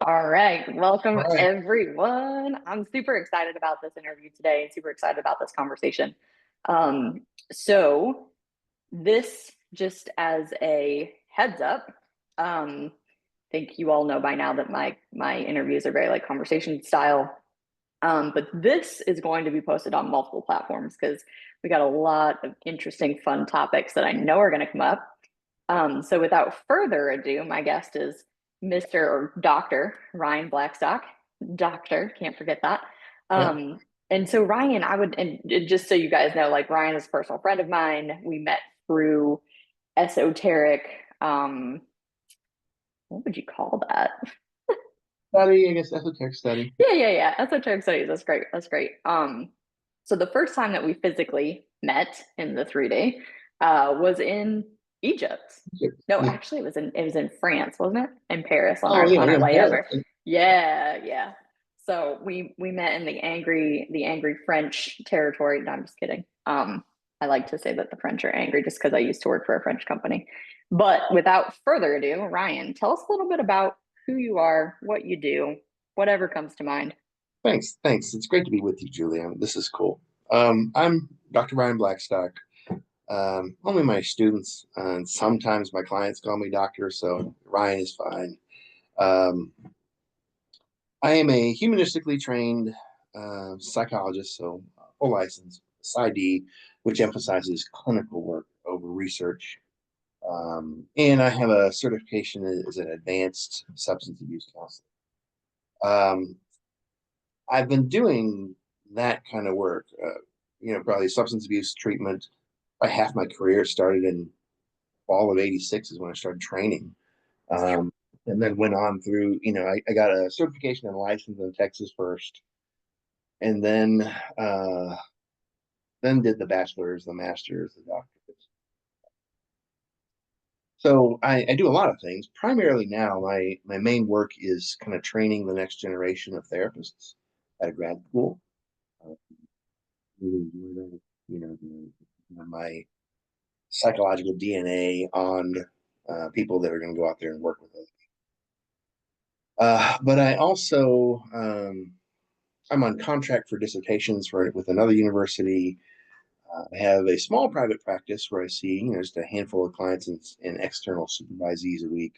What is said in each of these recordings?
All right, welcome All right. everyone. I'm super excited about this interview today and super excited about this conversation. So this just as a heads up, I think you all know by now that my interviews are very like conversation style. But this is going to be posted on multiple platforms because we got a lot of interesting, fun topics that I know are going to come up. So without further ado, my guest is Mr. or Dr. Ryan Blackstock. Doctor, can't forget that. Yeah. And so Ryan, and just so you guys know, like Ryan is a personal friend of mine. We met through esoteric, what would you call that? Study, I guess esoteric study. Yeah. Esoteric studies. That's great. That's great. So the first time that we physically met in the 3D was in Egypt. No, Yeah. actually it was in France, wasn't it? In Paris on Oh our yeah, on yeah, our in Paris. layover. Yeah. So we met in the angry French territory. No, I'm just kidding. I like to say that the French are angry just because I used to work for a French company. But without further ado, Ryan, tell us a little bit about who you are, what you do, whatever comes to mind. Thanks. It's great to be with you, Julia. This is cool. I'm Dr. Ryan Blackstock. Only my students and sometimes my clients call me doctor, so Ryan is fine. Um, I am a humanistically trained psychologist, so full license, PsyD, which emphasizes clinical work over research. And I have a certification as an advanced substance abuse counselor. Um, I've been doing that kind of work, probably substance abuse treatment. By half my career started in fall of '86 is when I started training. Um, and then went on through, I got a certification and license in Texas first, and then did the bachelor's, the master's, the doctorate. So I do a lot of things. Primarily now, my main work is kind of training the next generation of therapists at a grad school. Uh, really enjoy my psychological DNA on people that are going to go out there and work with us. But I also I'm on contract for dissertations for with another university. I have a small private practice where I see just a handful of clients and external supervisees a week.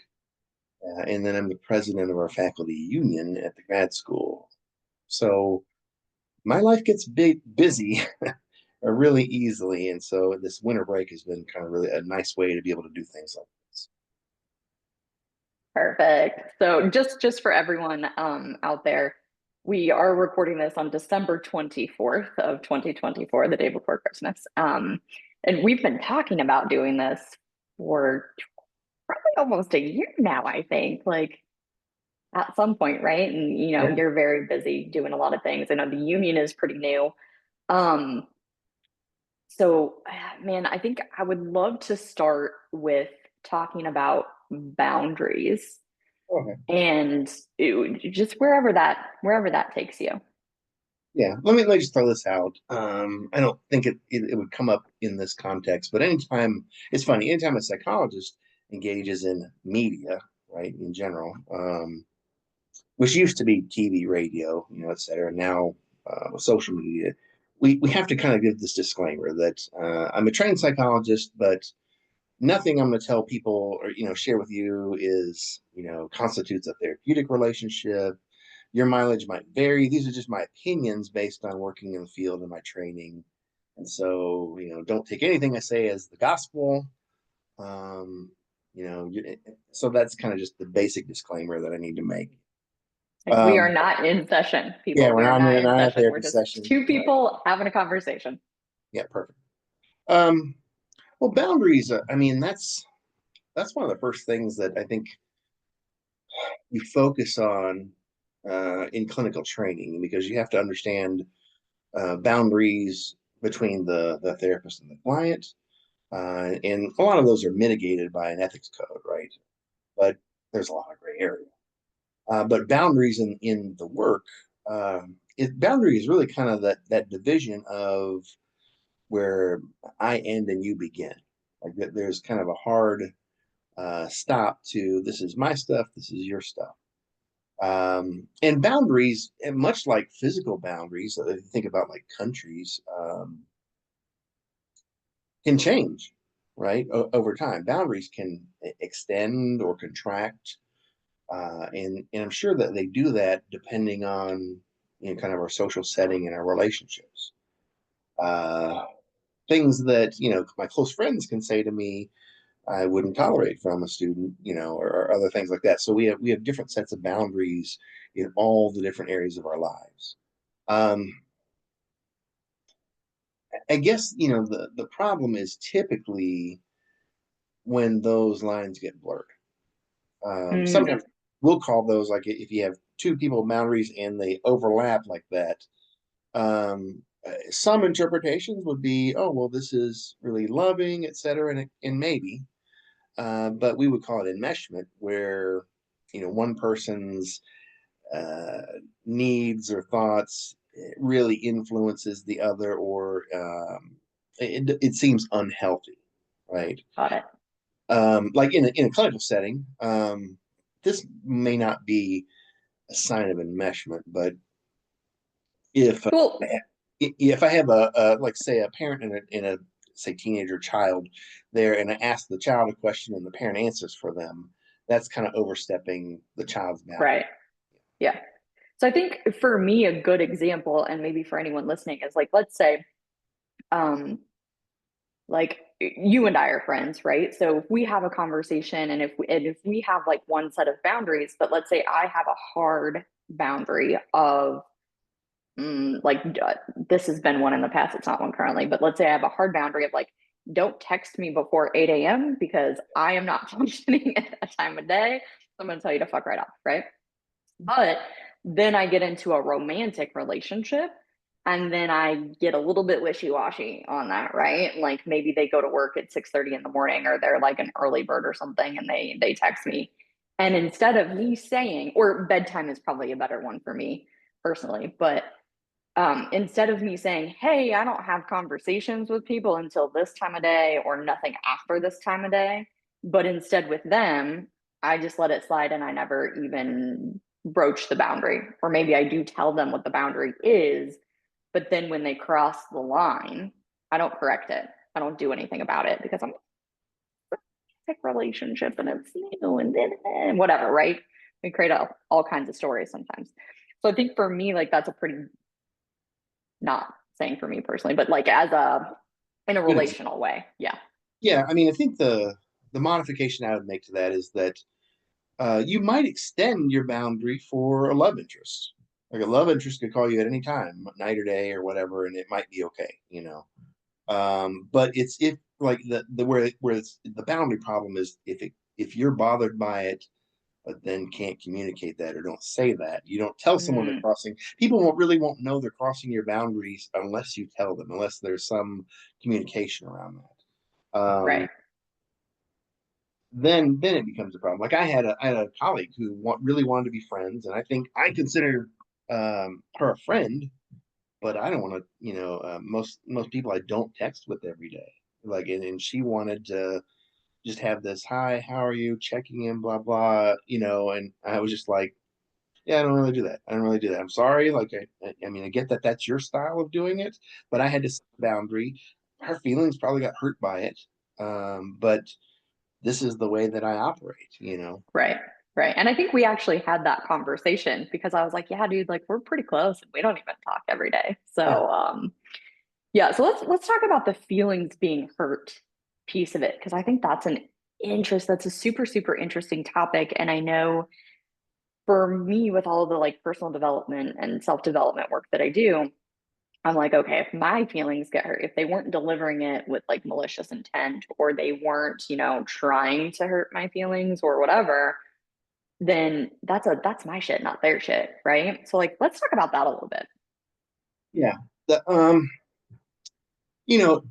And then I'm the president of our faculty union at the grad school. So my life gets busy really easily. And so this winter break has been kind of really a nice way to be able to do things like this. Perfect. So just for everyone out there, we are recording this on December 24th of 2024, the day before Christmas. And we've been talking about doing this for probably almost a year now, I think, like at some point, right? And Yeah. you're very busy doing a lot of things. I know the union is pretty new. Um, so man, I think I would love to start with talking about boundaries Okay. and just wherever that takes you. Yeah. Let me just throw this out. I don't think it would come up in this context, but anytime it's funny, anytime a psychologist engages in media, right, in general, which used to be TV, radio, et cetera. Now with social media, we have to kind of give this disclaimer that I'm a trained psychologist, but nothing I'm going to tell people or share with you is constitutes a therapeutic relationship. Your mileage might vary. These are just my opinions based on working in the field and my training. And so, don't take anything I say as the gospel. Um, so that's kind of just the basic disclaimer that I need to make. Like, we are Um, not in session, yeah, people. we're We are not not in in a session. We're therapy just session. two Right. people having a conversation. Yeah, perfect. Um, well, boundaries. I mean, that's one of the first things that I think you focus on in clinical training because you have to understand boundaries between the therapist and the client. And a lot of those are mitigated by an ethics code, right? But there's a lot of gray area. But boundaries in the work, boundary is really kind of that division of where I end and you begin. Like there's kind of a hard stop to this is my stuff, this is your stuff. And boundaries, and much like physical boundaries, if you think about like countries, can change, right? Over time. Boundaries can extend or contract. And I'm sure that they do that depending on, kind of our social setting and our relationships. Uh, Things that, my close friends can say to me, I wouldn't tolerate from a student, or other things like that. So we have different sets of boundaries in all the different areas of our lives. Um, I guess, the problem is typically when those lines get blurred. Mm, Sometimes we'll call those, like, if you have two people boundaries and they overlap like that. Some interpretations would be, oh, well, this is really loving, etc., and maybe, but we would call it enmeshment, where one person's uh, needs or thoughts really influences the other, or it seems unhealthy, right? got it. Like in a clinical setting, this may not be a sign of enmeshment, but if Well, if I have a like, say, a parent and a say teenager child there, and I ask the child a question and the parent answers for them, that's kind of overstepping the child's boundary. right. Yeah. So I think for me, a good example, and maybe for anyone listening, is like, let's say, um, like you and I are friends, right? So if we have a conversation and if we have like one set of boundaries, but let's say I have a hard boundary of like this has been one in the past, it's not one currently, but let's say I have a hard boundary of like, don't text me before 8 a.m. because I am not functioning at that time of day. So I'm going to tell you to fuck right off, right? But then I get into a romantic relationship and then I get a little bit wishy-washy on that, right? Like maybe they go to work at 6:30 in the morning or they're like an early bird or something and they text me. And instead of me saying, or bedtime is probably a better one for me personally, but instead of me saying, hey, I don't have conversations with people until this time of day or nothing after this time of day, but instead with them, I just let it slide and I never even broach the boundary. Or maybe I do tell them what the boundary is, but then when they cross the line, I don't correct it. I don't do anything about it because I'm a relationship and it's new and whatever, right? We create all kinds of stories sometimes. So I think for me, like that's a pretty not saying for me personally, but like as a in a Good example. relational way. Yeah. Yeah, I mean, I think the modification I would make to that is that you might extend your boundary for a love interest. Like, a love interest could call you at any time, night or day or whatever, and it might be okay. But it's if, like, the where it's, the boundary problem is if you're bothered by it, but then can't communicate that or don't say that. You don't tell someone they're Mm, crossing. People won't know they're crossing your boundaries unless you tell them, unless there's some communication around that. right. Then it becomes a problem. Like, I had a colleague who really wanted to be friends, and I think I consider her a friend, but I don't want to. Most people I don't text with every day. Like, and she wanted to just have this, hi, how are you, checking in, blah blah. And I was just like, yeah, I don't really do that. I don't really do that. I'm sorry. Like, I mean, I get that that's your style of doing it, but I had to set a boundary. Her feelings probably got hurt by it, but this is the way that I operate. Right. Right. And I think we actually had that conversation because I was like, yeah, dude, like we're pretty close and we don't even talk every day. Yeah. So yeah, so let's talk about the feelings being hurt piece of it because I think that's a super, super interesting topic. And I know for me with all of the like personal development and self-development work that I do, I'm like, okay, if my feelings get hurt, if they weren't delivering it with like malicious intent or they weren't, trying to hurt my feelings or whatever, then that's my shit, not their shit, right? So like let's talk about that a little bit. Yeah. The, um, you know,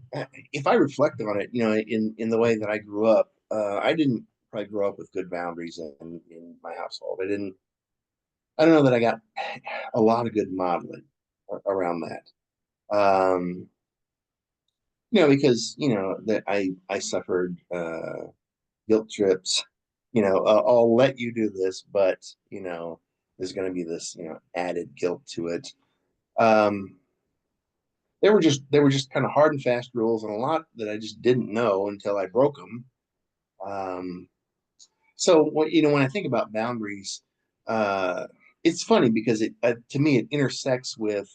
if I reflect on it, in the way that I grew up, I didn't probably grow up with good boundaries in my household. I don't know that I got a lot of good modeling around that. Because that I suffered guilt trips. I'll let you do this, but there's going to be this, added guilt to it. Um, they were just kind of hard and fast rules, and a lot that I just didn't know until I broke them. Um, so when I think about boundaries, uh, it's funny because to me it intersects with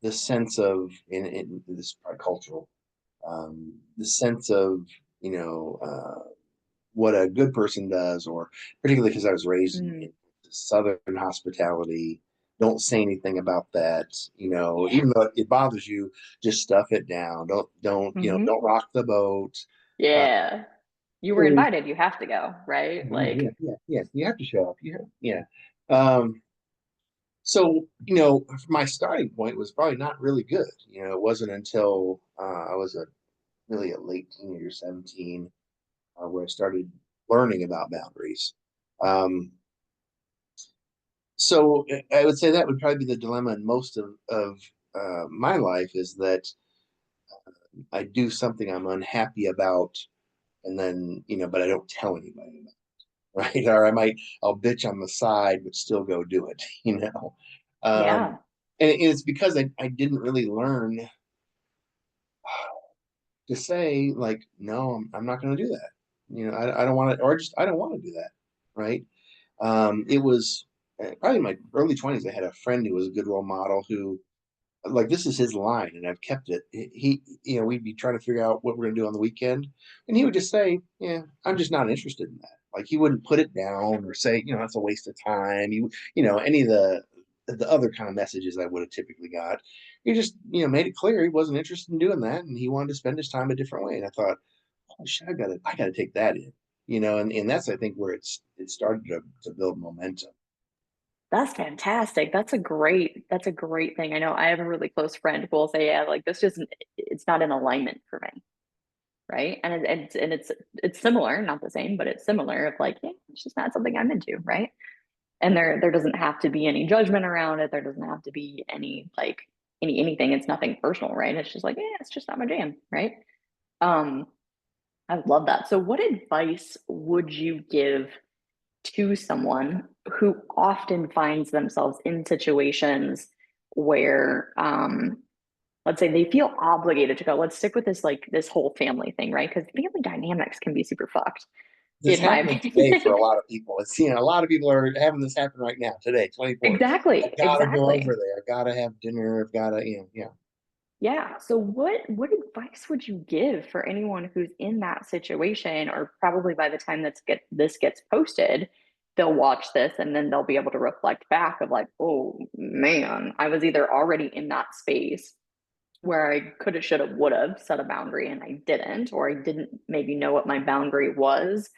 the sense of in this is probably cultural, the sense of you know what a good person does, or particularly because I was raised in Mm, Southern hospitality. Don't say anything about that. yeah. Even though it bothers you, just stuff it down. Don't Hmm. rock the boat. Uh, Yeah. You were yeah, invited, you have to go, right? yeah, Like, yeah, yeah. You have to show up. Yeah. So my starting point was probably not really good. It wasn't until I was really a late teenager, 17, where I started learning about boundaries. Um, so I would say that would probably be the dilemma in most of my life, is that I do something I'm unhappy about, and then but I don't tell anybody about it, right? Or I'll bitch on the side but still go do it. yeah, And it's because I didn't really learn to say, like, no, I'm not going to do that. I don't want to, or just I don't want to do that, right? It was probably in my early 20s. I had a friend who was a good role model, who, like, this is his line, and I've kept it. We'd be trying to figure out what we're going to do on the weekend, and he would just say, "Yeah, I'm just not interested in that." Like, he wouldn't put it down or say, "That's a waste of time." Any of the other kind of messages I would have typically got. He just, made it clear he wasn't interested in doing that, and he wanted to spend his time a different way. And I thought, oh shit, I gotta take that in. And that's, I think, where it started to build momentum. that's fantastic. That's a great thing. I know I have a really close friend who will say, yeah, like this just it's not in alignment for me, right? And it's similar, not the same, but it's similar of like, yeah, it's just not something I'm into, right? And there doesn't have to be any judgment around it. There doesn't have to be any like anything. It's nothing personal, right? It's just like, yeah, it's just not my jam, right? Um, I love that. So what advice would you give to someone who often finds themselves in situations where let's say they feel obligated to go? Let's stick with this like this whole family thing, right? Because family dynamics can be super fucked, This in my happening today for opinion. a lot of people. It's a lot of people are having this happen right now, today, 24. I Exactly, gotta go over exactly. there. I gotta have dinner. I've gotta, yeah. Yeah. So what advice would you give for anyone who's in that situation, or probably by the time this gets posted, they'll watch this and then they'll be able to reflect back of like, oh man, I was either already in that space where I could have, should have, would have set a boundary and I didn't, or I didn't maybe know what my boundary was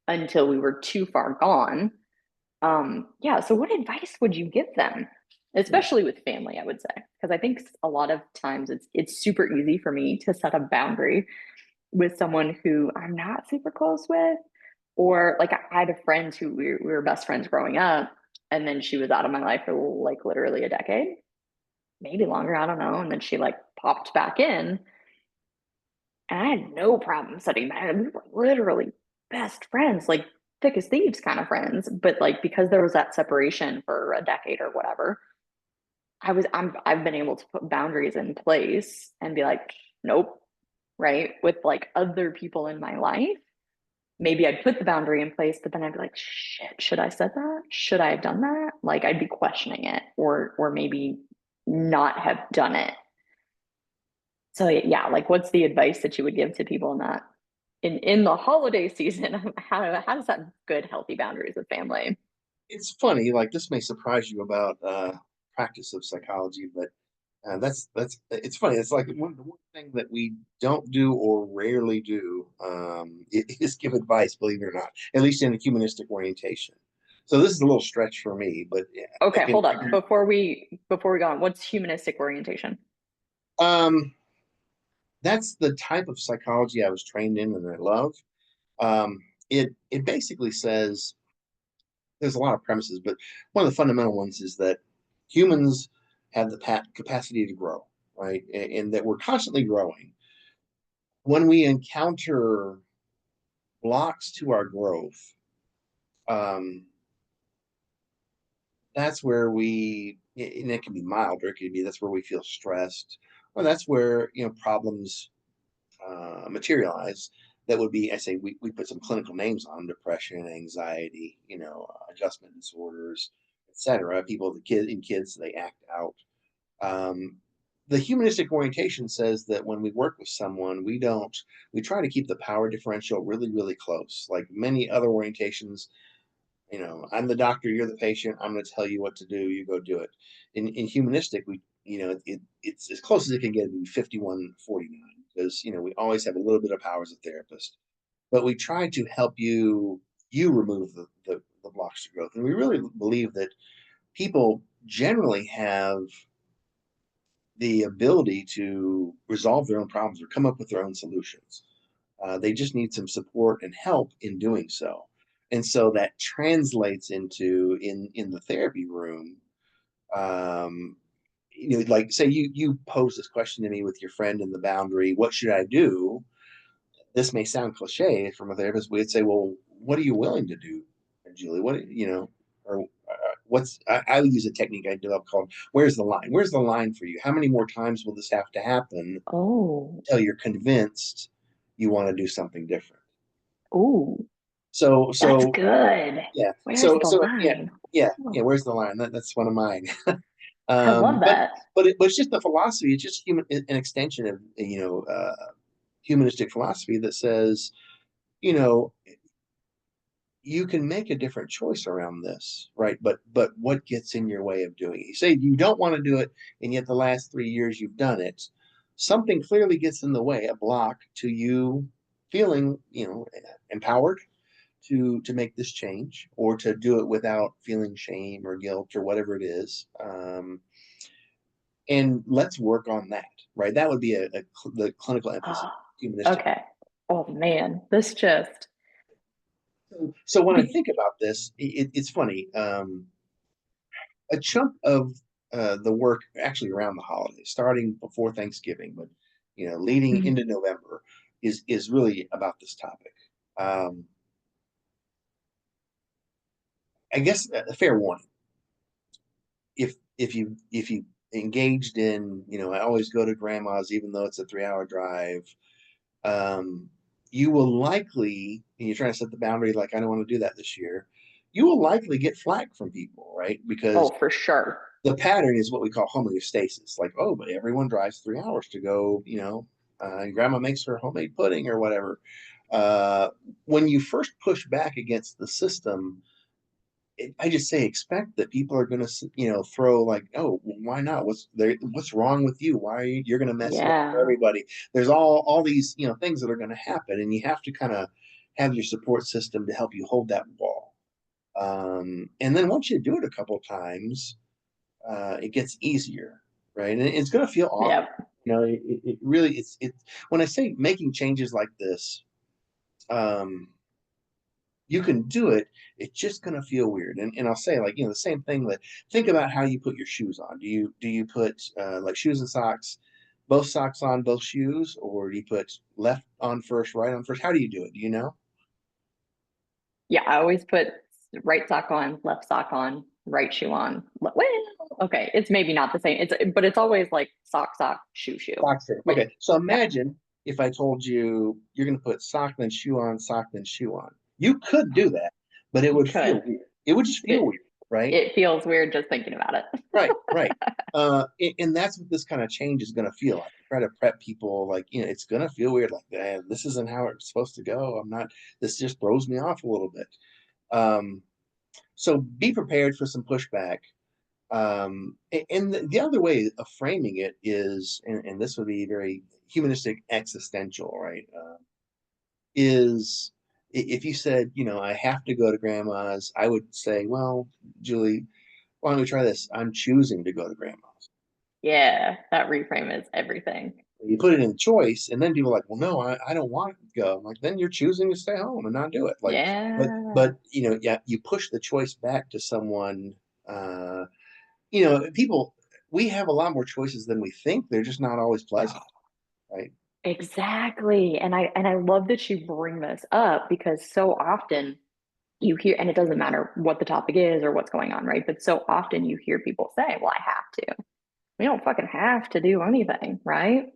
until we were too far gone. Yeah, so what advice would you give them? Yeah. Especially with family, I would say, because I think a lot of times it's super easy for me to set a boundary with someone who I'm not super close with, or like I had a friend who we were best friends growing up, and then she was out of my life for like literally a decade, maybe longer, I don't know, and then she like popped back in, and I had no problem setting that. We were literally best friends, like thick as thieves kind of friends. But like because there was that separation for a decade or whatever, I've been able to put boundaries in place and be like, nope, right? With like other people in my life. Maybe I'd put the boundary in place, but then I'd be like, shit, should I said that? Should I have done that? Like I'd be questioning it, or maybe not have done it. So yeah, like what's the advice that you would give to people in that in the holiday season? How does that good healthy boundaries with family? It's funny, like, this may surprise you about practice of psychology, but that's it's funny. It's like the one thing that we don't do, or rarely do, is give advice, believe it or not, at least in a humanistic orientation. So this is a little stretch for me, but yeah, I Okay, can, hold I up. can Before we go on, what's humanistic orientation? um that's the type of psychology I was trained in and I love. It basically says, there's a lot of premises, but one of the fundamental ones is that humans have the capacity to grow, right? And that we're constantly growing. When we encounter blocks to our growth, um, that's where and it can be mild, or it could be that's where we feel stressed, or that's where, problems materialize. That would be, I say, we put some clinical names on them: depression, anxiety, adjustment disorders, etc. People, in kids, they act out. Um, the humanistic orientation says that when we work with someone, we try to keep the power differential really, really close. Like many other orientations, I'm the doctor, you're the patient. I'm going to tell you what to do. You go do it. In humanistic, it's as close as it can get to be 51-49, because, we always have a little bit of power as a therapist, but we try to help you remove the blocks to growth. And we really believe that people generally have the ability to resolve their own problems or come up with their own solutions. They just need some support and help in doing so. And so that translates into in the therapy room. Um, like say you pose this question to me with your friend in the boundary, what should I do? This may sound cliche from a therapist. We'd say, well, what are you willing to do, Julie? Or I would use a technique I developed called where's the line? Where's the line for you? How many more times will this have to happen Oh, until you're convinced you want to do something different? ooh, So, that's so good. yeah, Where's the yeah, line? yeah. Oh, Where's the line? That's one of mine. I love But that. but it's just the philosophy. It's just an extension of humanistic philosophy that says, you know, you can make a different choice around this, right? But what gets in your way of doing it? You say you don't want to do it, and yet the last 3 years you've done it. Something clearly gets in the way, a block to you feeling, empowered to make this change, or to do it without feeling shame or guilt or whatever it is. And let's work on that, right? That would be the clinical emphasis, Oh, humanistic. okay. Oh man, this just So when I be, think about this, it's funny. A chunk of the work actually around the holidays, starting before Thanksgiving, but leading mhm. into November, is really about this topic. Um, I guess a fair warning: if you engaged in, I always go to grandma's even though it's a 3-hour drive. Um, you will likely, and you're trying to set the boundary, like I don't want to do that this year. You will likely get flack from people, right? Because Oh, for sure. the pattern is what we call homeostasis. Like, oh, but everyone drives 3 hours to go, and grandma makes her homemade pudding or whatever. Uh, when you first push back against the system, I just say expect that people are going to, throw like, oh, why not? What's there? What's wrong with you? Why are you're going to mess it up for Yeah. everybody? There's all these, things that are going to happen, and you have to kind of have your support system to help you hold that wall. And then once you do it a couple times, it gets easier, right? And it's going to feel awkward. Yep. It really it's when I say making changes like this, um, you can do it. It's just going to feel weird. And I'll say, like, the same thing, that think about how you put your shoes on. Do you put like shoes and socks, both socks on, both shoes, or do you put left on first, right on first? How do you do it? Do you know? Yeah, I always put right sock on, left sock on, right shoe on. Well, okay, it's maybe not the same. But it's always like sock, sock, shoe, shoe. Socks in. Wait, Okay, so yeah, imagine if I told you you're going to put sock then shoe on. You could do that, but it you would feel could. weird. It would just feel It weird, right? it feels weird just thinking about it. Right, right. And that's what this kind of change is going to feel like. Try to prep people, like, it's going to feel weird. Like, man, this isn't how it's supposed to go. This just throws me off a little bit. Um, so be prepared for some pushback. And the other way of framing it is, and this would be very humanistic existential, right? Is if you said, I have to go to grandma's, I would say, well, Julie, why don't we try this? I'm choosing to go to grandma's. Yeah, that reframe is everything. You put it in choice, and then people are like, well, no, I don't want to go. I'm like, then you're choosing to stay home and not do it. Like, Yeah. but yeah, you push the choice back to someone. People, we have a lot more choices than we think. They're just not always pleasant, right? Exactly. And I love that you bring this up because so often you hear, and it doesn't matter what the topic is or what's going on, right? But so often you hear people say, well, I have to. We don't fucking have to do anything, right?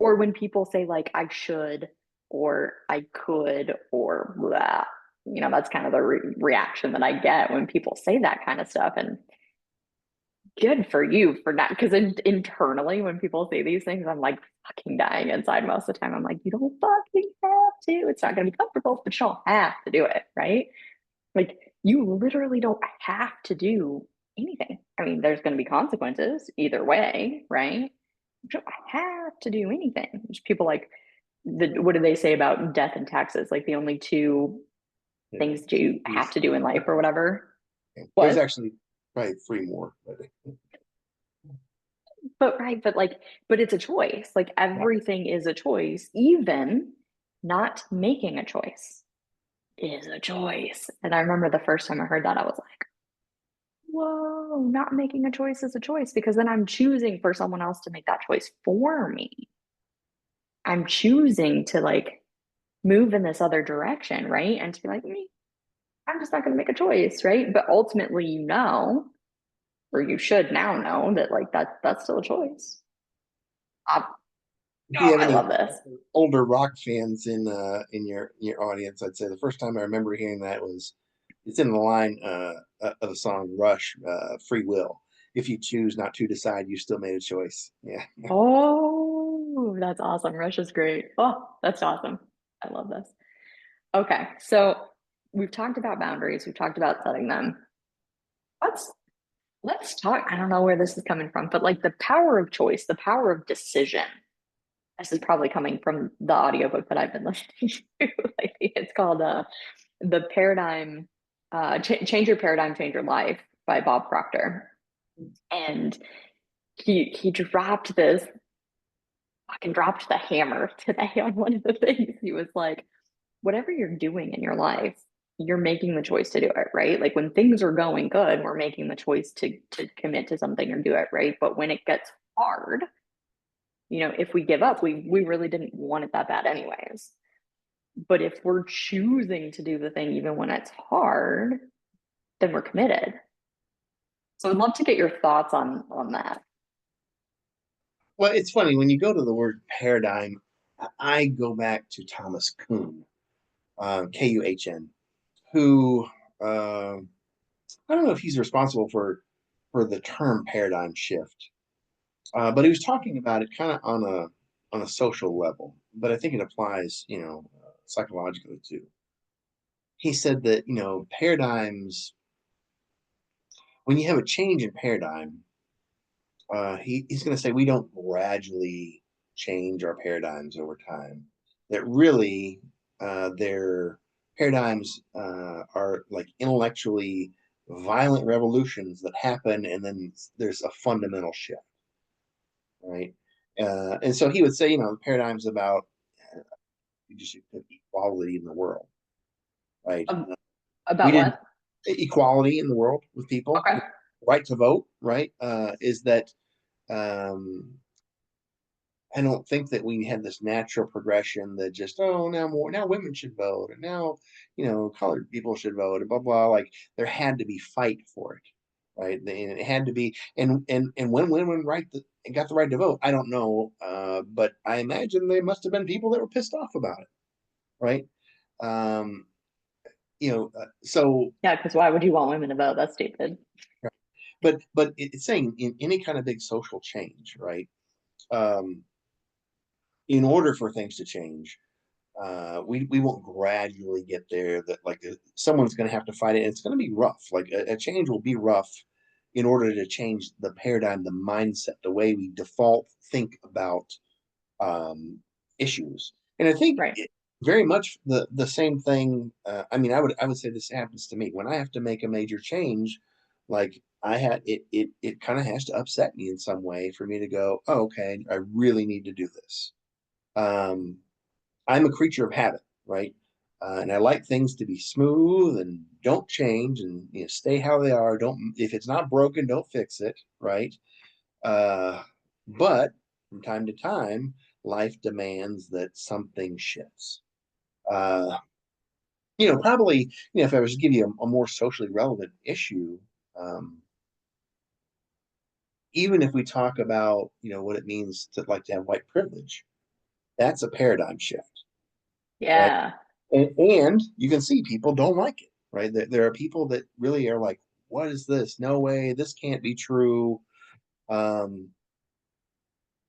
Or when people say, like, I should, or I could, or blah, that's kind of the reaction that I get when people say that kind of stuff. And good for you for not, because internally, when people say these things, I'm like fucking dying inside most of the time. I'm like, you don't fucking have to. It's not going to be comfortable, but you don't have to do it, right? Like, you literally don't have to do anything. I mean, there's going to be consequences either way, right? You don't have to do anything. There's people like, what do they say about death and taxes? Like, the only two Yeah. things that you have to do in life or whatever. There's What? actually probably three more, but But right, but it's a choice. Like, yeah. everything is a choice, even not making a choice is a choice. And I remember the first time I heard that, I was like, whoa, not making a choice is a choice, because then I'm choosing for someone else to make that choice for me. I'm choosing to like move in this other direction, right? And to be like, me, I'm just not going to make a choice, right? But ultimately, or you should now know that like that's still a choice. I, If you oh, have I any love this. older rock fans in your audience, I'd say the first time I remember hearing that was it's in the line of the song Rush, "Free Will." If you choose not to decide, you still made a choice. Yeah. Oh, that's awesome. Rush is great. Oh, that's awesome. I love this. Okay, so we've talked about boundaries. We've talked about setting them. Let's let's talk. I don't know where this is coming from, but like the power of choice, the power of decision. This is probably coming from the audiobook that I've been listening to lately. It's called The Paradigm Change Your Paradigm, Change Your Life by Bob Proctor. And he dropped this, fucking dropped the hammer today on one of the things. He was like, whatever you're doing in your life, you're making the choice to do it, right? Like, when things are going good, we're making the choice to commit to something or do it, right? But when it gets hard, if we give up, we really didn't want it that bad anyways. But if we're choosing to do the thing even when it's hard, then we're committed. So I'd love to get your thoughts on that. Well, it's funny when you go to the word paradigm, I go back to Thomas Kuhn, Kuhn, who uh, I don't know if he's responsible for the term paradigm shift, but he was talking about it kind of on a social level. But I think it applies, psychologically too. He said that paradigms, when you have a change in paradigm, he's going to say we don't gradually change our paradigms over time. That really their paradigms are like intellectually violent revolutions that happen, and then there's a fundamental shift, right? And so he would say, the paradigm's about just equality in the world, right? Um, We about didn't what? equality in the world with people, Okay. right to vote, right? Is that um, I don't think that we had this natural progression that just now women should vote and now colored people should vote and blah blah. Like there had to be fight for it, right? And it had to be and when women got the right to vote, I don't know, but I imagine there must have been people that were pissed off about it, right? Um, so Yeah, because why would you want women to vote? That's stupid. but it's saying in any kind of big social change, right? Um, in order for things to change, we won't gradually get there. That like someone's going to have to fight it. It's going to be rough. Like a change will be rough in order to change the paradigm, the mindset, the way we default think about issues. And I think Right. very much the same thing. I mean, I would say this happens to me when I have to make a major change. Like I had it kind of has to upset me in some way for me to go, oh, okay, I really need to do this. Um, I'm a creature of habit, right? And I like things to be smooth and don't change and stay how they are. Don't if it's not broken, don't fix it, right? Uh, but from time to time, life demands that something shifts. Uh, Probably, if I was to give you a more socially relevant issue, um, even if we talk about, what it means to like to have white privilege, that's a paradigm shift, right? Yeah. And you can see people don't like it, right? There are people that really are like, what is this? No way, this can't be true. Um,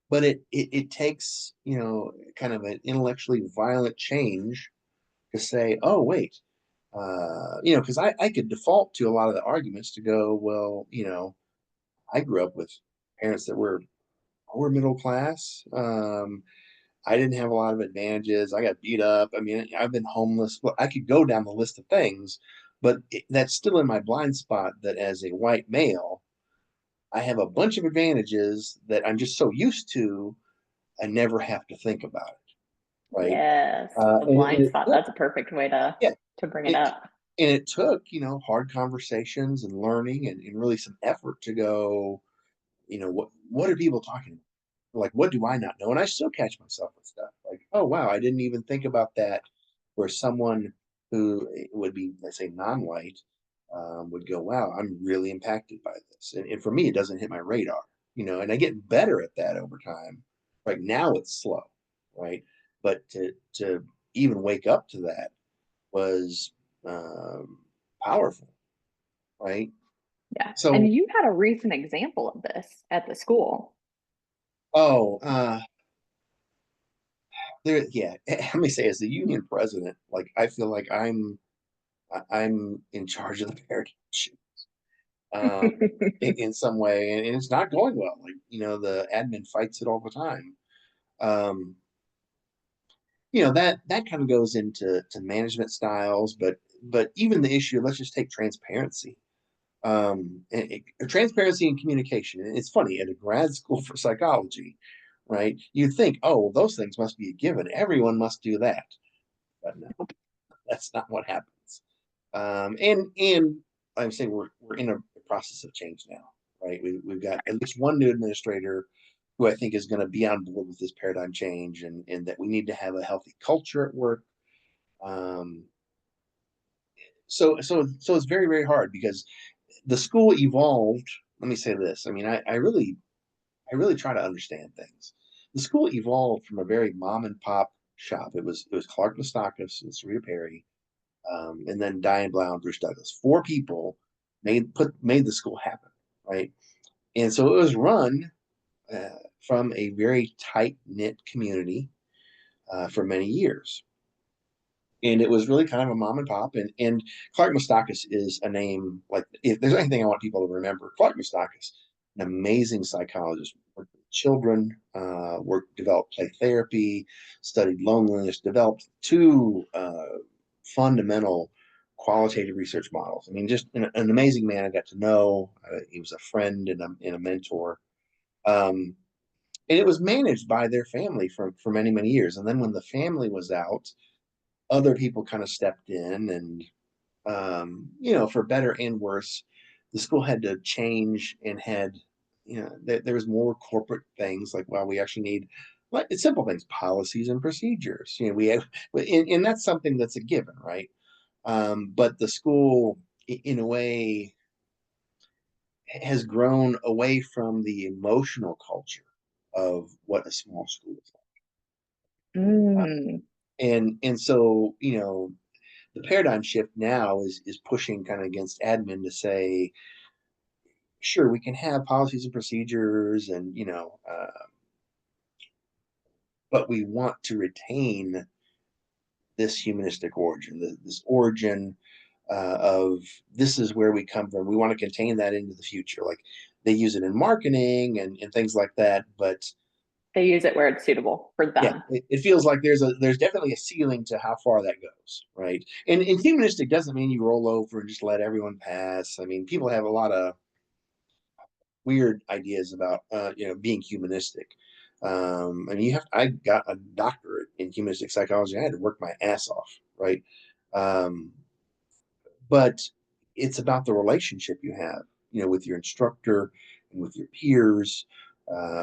but it takes, kind of an intellectually violent change to say, oh, wait, because I could default to a lot of the arguments to go, well, I grew up with parents that were lower middle class. I didn't have a lot of advantages. I got beat up. I mean, I've been homeless. Well, I could go down the list of things, but that's still in my blind spot that as a white male, I have a bunch of advantages that I'm just so used to, I never have to think about it, right? Yes. The And blind it spot. took, That's a perfect way to yeah, bring it it, up. and it took, hard conversations and learning and really some effort to go, what are people talking about? Like, what do I not know? And I still catch myself with stuff like, oh wow, I didn't even think about that. Where someone who would be, let's say, non-white, would go, wow, I'm really impacted by this. And for me, it doesn't hit my radar, and I get better at that over time. Right now, it's slow, right? But to even wake up to that was um, powerful, right? Yeah. And So, you had a recent example of this at the school. oh, yeah, let me say, as the union president, like I feel like I'm in charge of the paradigm shift, um, in some way, and it's not going well. Like, the admin fights it all the time. Um, that kind of goes into management styles, but even the issue. Let's just take transparency. Transparency and communication. And it's funny, at a grad school for psychology, right? You'd think, oh, well, those things must be a given. Everyone must do that. But no, that's not what happens. And I'm saying we're in a process of change now, right? We've got at least one new administrator who I think is going to be on board with this paradigm change, and that we need to have a healthy culture at work. Um, so it's very, very hard because the school evolved. Let me say this. I mean, I really try to understand things. The school evolved from a very mom and pop shop. It was Clark Moustakas and Sarita Perry, and then Diane Blau and Bruce Douglas. Four people made the school happen, right? And so it was run from a very tight knit community for many years, and it was really kind of a mom and pop. And Clark Moustakas is a name, like, if there's anything I want people to remember, Clark Moustakas, an amazing psychologist, worked with children, developed play therapy, studied loneliness, developed two fundamental qualitative research models. I mean, just an amazing man I got to know. He was a friend and a mentor. Um, and it was managed by their family for many, many years. And then when the family was out, other people kind of stepped in, and for better and worse, the school had to change and had, there was more corporate things like, well, we actually need, like, it's simple things, policies and procedures. We have, and that's something that's a given, right? But the school, in a way, has grown away from the emotional culture of what a small school is like. Mm. And so, the paradigm shift now is pushing kind of against admin to say, sure, we can have policies and procedures, and but we want to retain this humanistic origin, this origin of, this is where we come from. We want to contain that into the future. Like, they use it in marketing and things like that, but They use it where it's suitable for yeah, them. it feels like there's definitely a ceiling to how far that goes, right? And humanistic doesn't mean you roll over and just let everyone pass. I mean, people have a lot of weird ideas about being humanistic. I mean, I got a doctorate in humanistic psychology. I had to work my ass off, right? Um, but it's about the relationship you have, with your instructor and with your peers,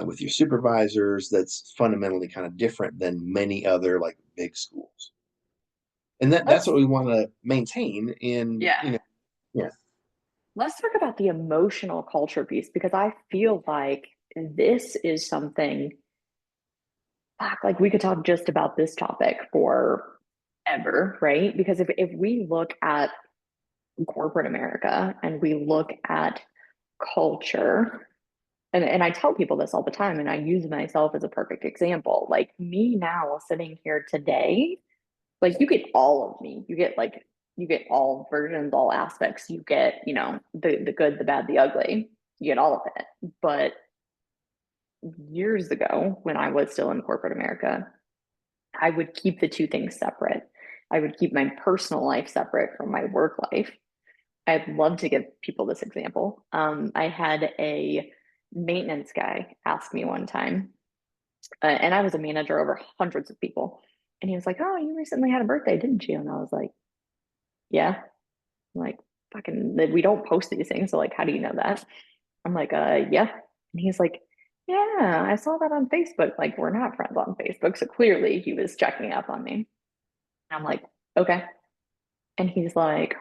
with your supervisors. That's fundamentally kind of different than many other, like, big schools. And that's Let's what we want to maintain in, yeah. yeah. Let's talk about the emotional culture piece because I feel like this is something fuck, like we could talk just about this topic for ever, right? Because if we look at corporate America and we look at culture, and I tell people this all the time, and I use myself as a perfect example. Like me now sitting here today, like you get all of me. You get all versions, all aspects. You get, the good, the bad, the ugly. You get all of it. But years ago, when I was still in corporate America, I would keep the two things separate. I would keep my personal life separate from my work life. I'd love to give people this example. I had a maintenance guy ask me one time, and I was a manager over hundreds of people. And he was like, "Oh, you recently had a birthday, didn't you?" And I was like, "Yeah." I'm like, fucking, we don't post these things. So, like, how do you know that? I'm like, yeah. And he's like, "Yeah, I saw that on Facebook. Like, we're not friends on Facebook." So clearly he was checking up on me. And I'm like, "Okay." And he's like,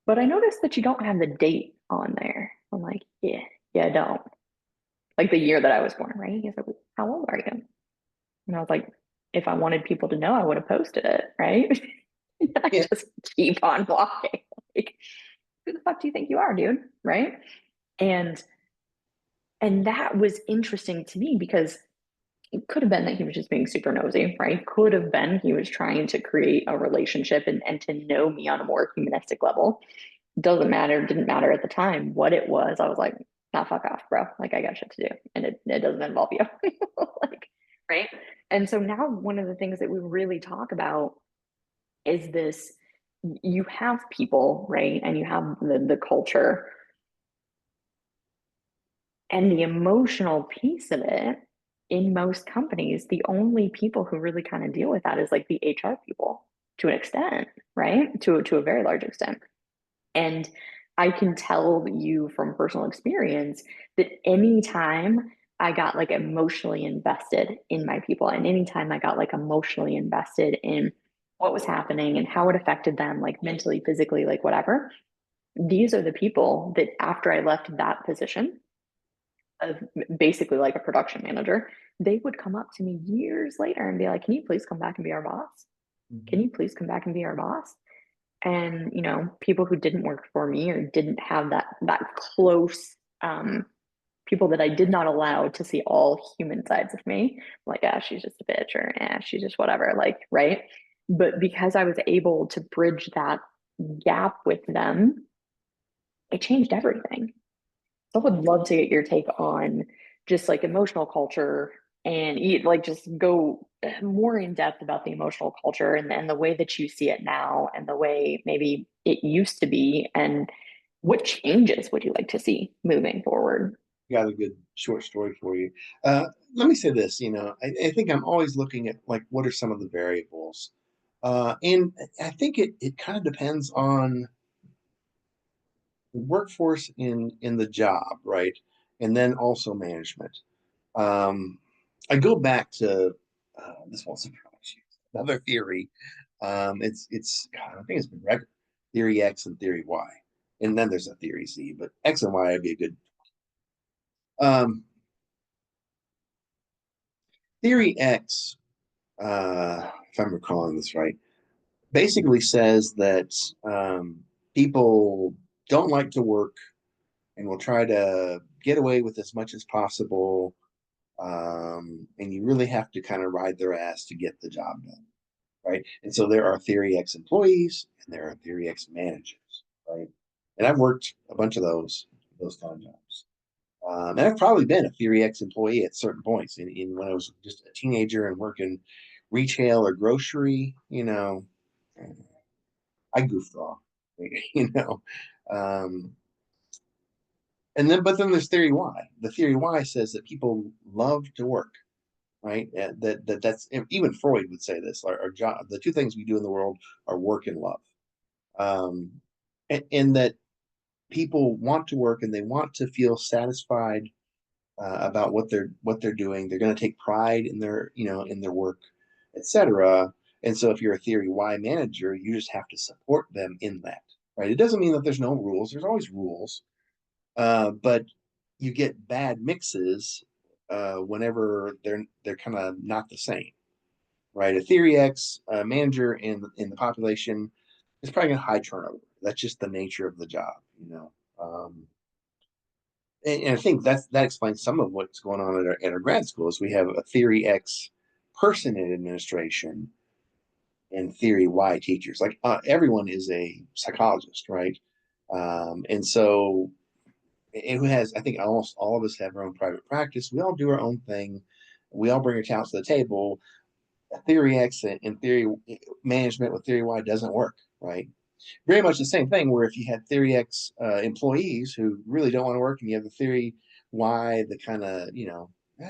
"But I noticed that you don't have the date on there." I'm like, "Yeah, yeah, I don't." Like the year that I was born, right? He's like, "How old are you?" And I was like, "If I wanted people to know, I would have posted it, right?" And I Yeah. just keep on walking. Like, who the fuck do you think you are, dude? Right? And that was interesting to me because it could have been that he was just being super nosy, right? Could have been he was trying to create a relationship and to know me on a more humanistic level. Doesn't matter, didn't matter at the time what it was. I was like, nah, fuck off, bro. Like I got shit to do. And it doesn't involve you. Like, right. And so now one of the things that we really talk about is this, you have people, right? And you have the culture and the emotional piece of it. In most companies, the only people who really kind of deal with that is like the HR people to an extent, right? To a very large extent. And I can tell you from personal experience that anytime I got like emotionally invested in my people, and anytime I got like emotionally invested in what was happening and how it affected them, like mentally, physically, like whatever, these are the people that after I left that position of basically like a production manager, they would come up to me years later and be like, "Can you please come back and be our boss? Can Mhm. you please come back and be our boss?" And people who didn't work for me or didn't have that close, people that I did not allow to see all human sides of me, like, ah, she's just a bitch, or she's just whatever, like, right. But because I was able to bridge that gap with them, it changed everything. So I would love to get your take on just like emotional culture and like just go more in depth about the emotional culture and the way that you see it now and the way maybe it used to be, and what changes would you like to see moving forward? Got a good short story for you. Uh, Let me say this, I think I'm always looking at like what are some of the variables. And I think it kind of depends on the workforce in the job, right? And then also management. Um, I go back to this won't surprise you. Another theory. It's God, I think it's been record theory X and theory Y, and then there's a theory Z, but X and Y would be a good. Um, Theory X, if I'm recalling this right, basically says that people don't like to work and will try to get away with as much as possible. And you really have to kind of ride their ass to get the job done, right? And so there are Theory X employees and there are Theory X managers, right? And I've worked a bunch of those kind of jobs. And I've probably been a Theory X employee at certain points in when I was just a teenager and working retail or grocery, I goofed off, you know. Um, but then there's theory Y. The theory Y says that people love to work, right? That's even Freud would say this. Our job, the two things we do in the world are work and love, um, and that people want to work and they want to feel satisfied about what they're doing. They're going to take pride in their in their work, etc. And so if you're a theory Y manager, you just have to support them in that, right? It doesn't mean that there's no rules. There's always rules, but you get bad mixes whenever they're kind of not the same, right? A theory X manager in the population is probably going to high turnover. That's just the nature of the job, you know. And I think that explains some of what's going on at our grad schools. We have a theory X person in administration and theory Y teachers. Like everyone is a psychologist, right? And so who has, I think almost all of us have our own private practice. We all do our own thing. We all bring our talents to the table. Theory X and theory management with theory Y doesn't work, right? Very much the same thing where if you had theory X employees who really don't want to work and you have the theory Y, the kind of,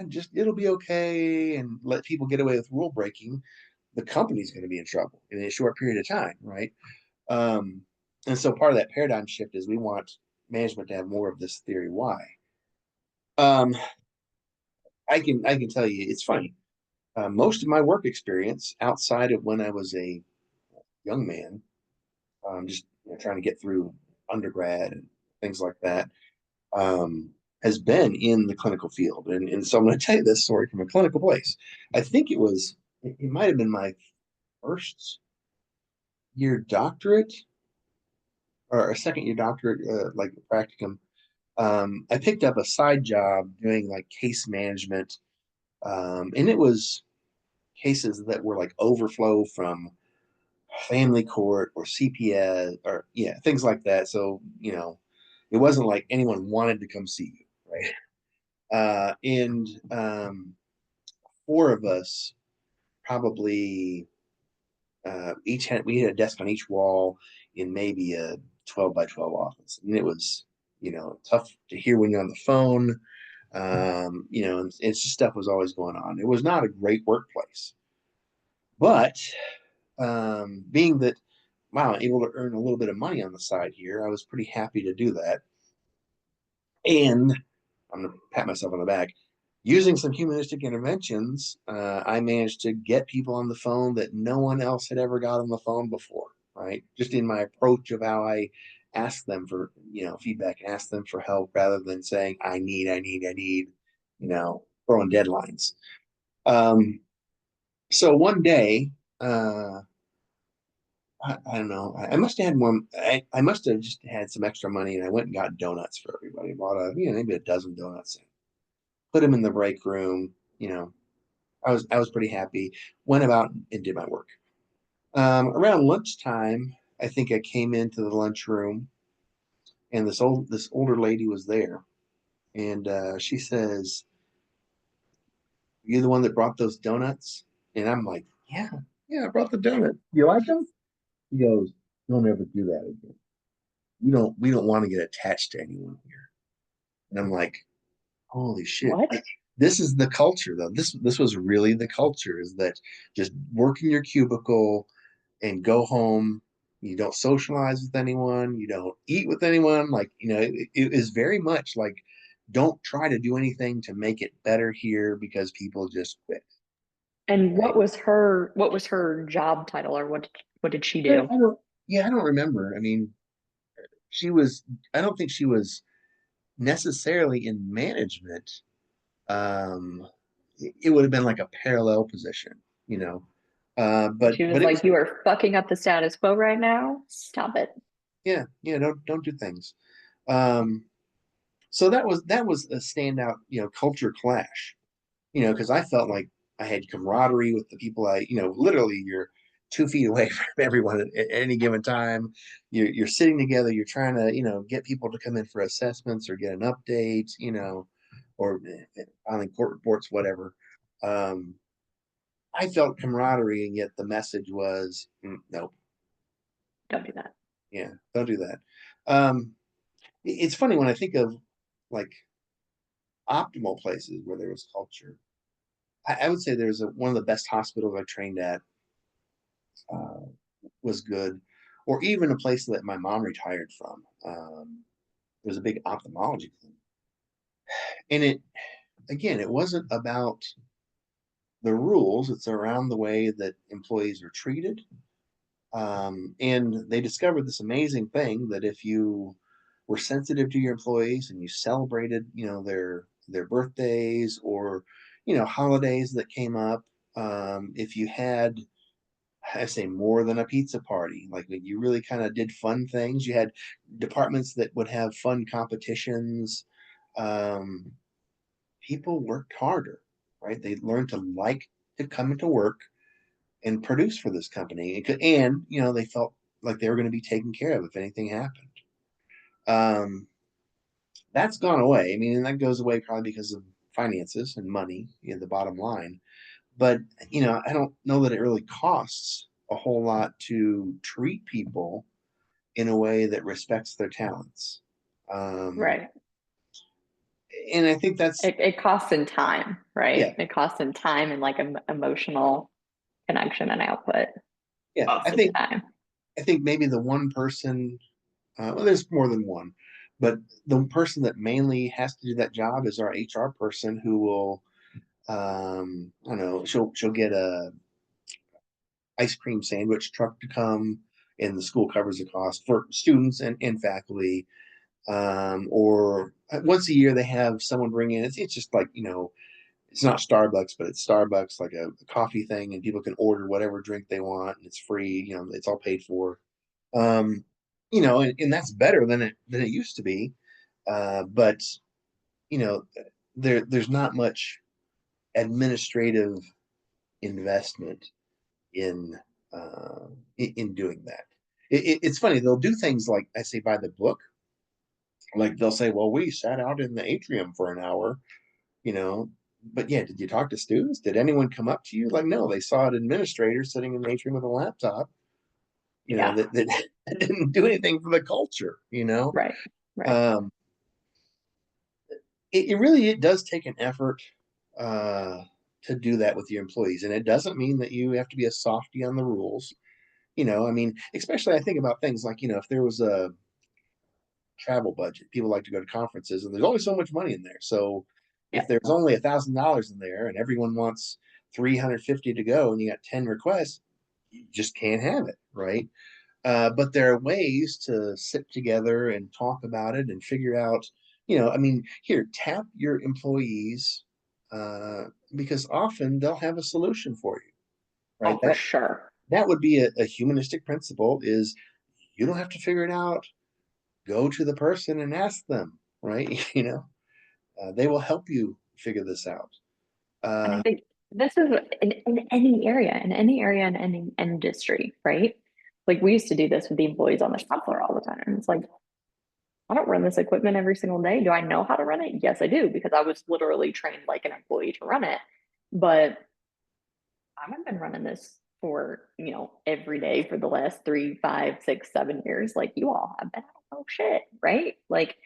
just it'll be okay and let people get away with rule breaking, the company's going to be in trouble in a short period of time, right? Um, and so part of that paradigm shift is we want management to have more of this theory Y. Um, I can tell you it's funny. Most of my work experience outside of when I was a young man, just trying to get through undergrad and things like that, has been in the clinical field. And so I'm going to tell you this story from a clinical place. I think it might have been my first year doctorate or a second year doctorate, like practicum. I picked up a side job doing like case management. And it was cases that were like overflow from family court or CPS or yeah, things like that. So, it wasn't like anyone wanted to come see you, right? And four of us probably each had we had a desk on each wall in maybe a 12 by 12 office. And it was, tough to hear when you're on the phone. And it's just stuff was always going on. It was not a great workplace. But being that wow, I'm able to earn a little bit of money on the side here, I was pretty happy to do that. And I'm going to pat myself on the back. Using some humanistic interventions, I managed to get people on the phone that no one else had ever got on the phone before, right? Just in my approach of how I ask them for, feedback, ask them for help rather than saying, I need, throwing deadlines. Um, so one day, I don't know. I must have had one. I must have just had some extra money, and I went and got donuts for everybody. Bought maybe a dozen donuts. Put them in the break room. I was pretty happy. Went about and did my work. Around lunchtime, I think I came into the lunchroom, and this older lady was there, and she says, "You the one that brought those donuts?" And I'm like, "Yeah, yeah, I brought the donut. You like them?" He goes, "Don't ever do that again. We don't want to get attached to anyone here." And I'm like, holy shit. What? This is the culture though. This was really the culture is that just work in your cubicle and go home. You don't socialize with anyone, you don't eat with anyone. Like, it is very much like don't try to do anything to make it better here because people just quit. And Right. what was her job title, or what did she I, do? I don't yeah, I don't remember. I mean, she was I don't think she was necessarily in management. It would have been like a parallel position, you know. But She was but it was like, "You are fucking up the status quo right now. Stop it." yeah, yeah, don't do things. Um, so that was a standout, culture clash, because I felt like I had camaraderie with the people literally you're 2 feet away from everyone at any given time. You're sitting together, you're trying to, get people to come in for assessments or get an update, or filing court reports, whatever. Um, I felt camaraderie, and yet the message was, nope, Don't do that. yeah, don't do that. Um, it's funny when I think of like optimal places where there was culture. I would say there's one of the best hospitals I trained at uh, was good, or even a place that my mom retired from. It was a big ophthalmology clinic, and it wasn't about the rules, it's around the way that employees are treated. And they discovered this amazing thing that if you were sensitive to your employees and you celebrated, their birthdays or holidays that came up, if you had, I say, more than a pizza party, like when you really kind of did fun things, you had departments that would have fun competitions. Um, People worked harder, right? They learned to like to come into work and produce for this company. And they felt like they were going to be taken care of if anything happened. Um, that's gone away. I mean, and that goes away probably because of finances and money, the bottom line. But, I don't know that it really costs a whole lot to treat people in a way that respects their talents. Um, Right. and I think that's, It costs in time, yeah, right? It costs in time and like emotional connection and output yeah. most of the time. I think maybe the one person, well, there's more than one, but the person that mainly has to do that job is our HR person who will, I don't know, she'll get a ice cream sandwich truck to come, and the school covers the cost for students and faculty. Or once a year they have someone bring in. It's just like it's not Starbucks, but it's Starbucks, like a coffee thing, and people can order whatever drink they want, and it's free. It's all paid for. Um, and that's better than it used to be. But you know, there's not much administrative investment in in doing that. It's funny, they'll do things like, I say, by the book. Like they'll say, well, we sat out in the atrium for an hour, you know. But yeah, did you talk to students? Did anyone come up to you? Like, no, they saw an administrator sitting in the atrium with a laptop, Yeah. that didn't do anything for the culture, Right. Right. Um, it does take an effort uh, to do that with your employees. And it doesn't mean that you have to be a softy on the rules. I mean, especially I think about things like, if there was a travel budget, people like to go to conferences and there's only so much money in there. So if Yeah. there's only $1,000 in there and everyone wants 350 to go and you got 10 requests, you just can't have it, right? But there are ways to sit together and talk about it and figure out, I mean, here, tap your employees, uh, because often they'll have a solution for you, right? Oh, for sure. That would be a humanistic principle is you don't have to figure it out. Go to the person and ask them, right? They will help you figure this out. And I Uh, think this is in any area, in any industry, right? Like we used to do this with the employees on the shop floor all the time. It's like, I don't run this equipment every single day. Do I know how to run it? Yes, I do, because I was literally trained like an employee to run it. But I haven't been running this for, every day for the last 3, 5, 6, 7 years, like you all have been. I don't know shit, right? Like,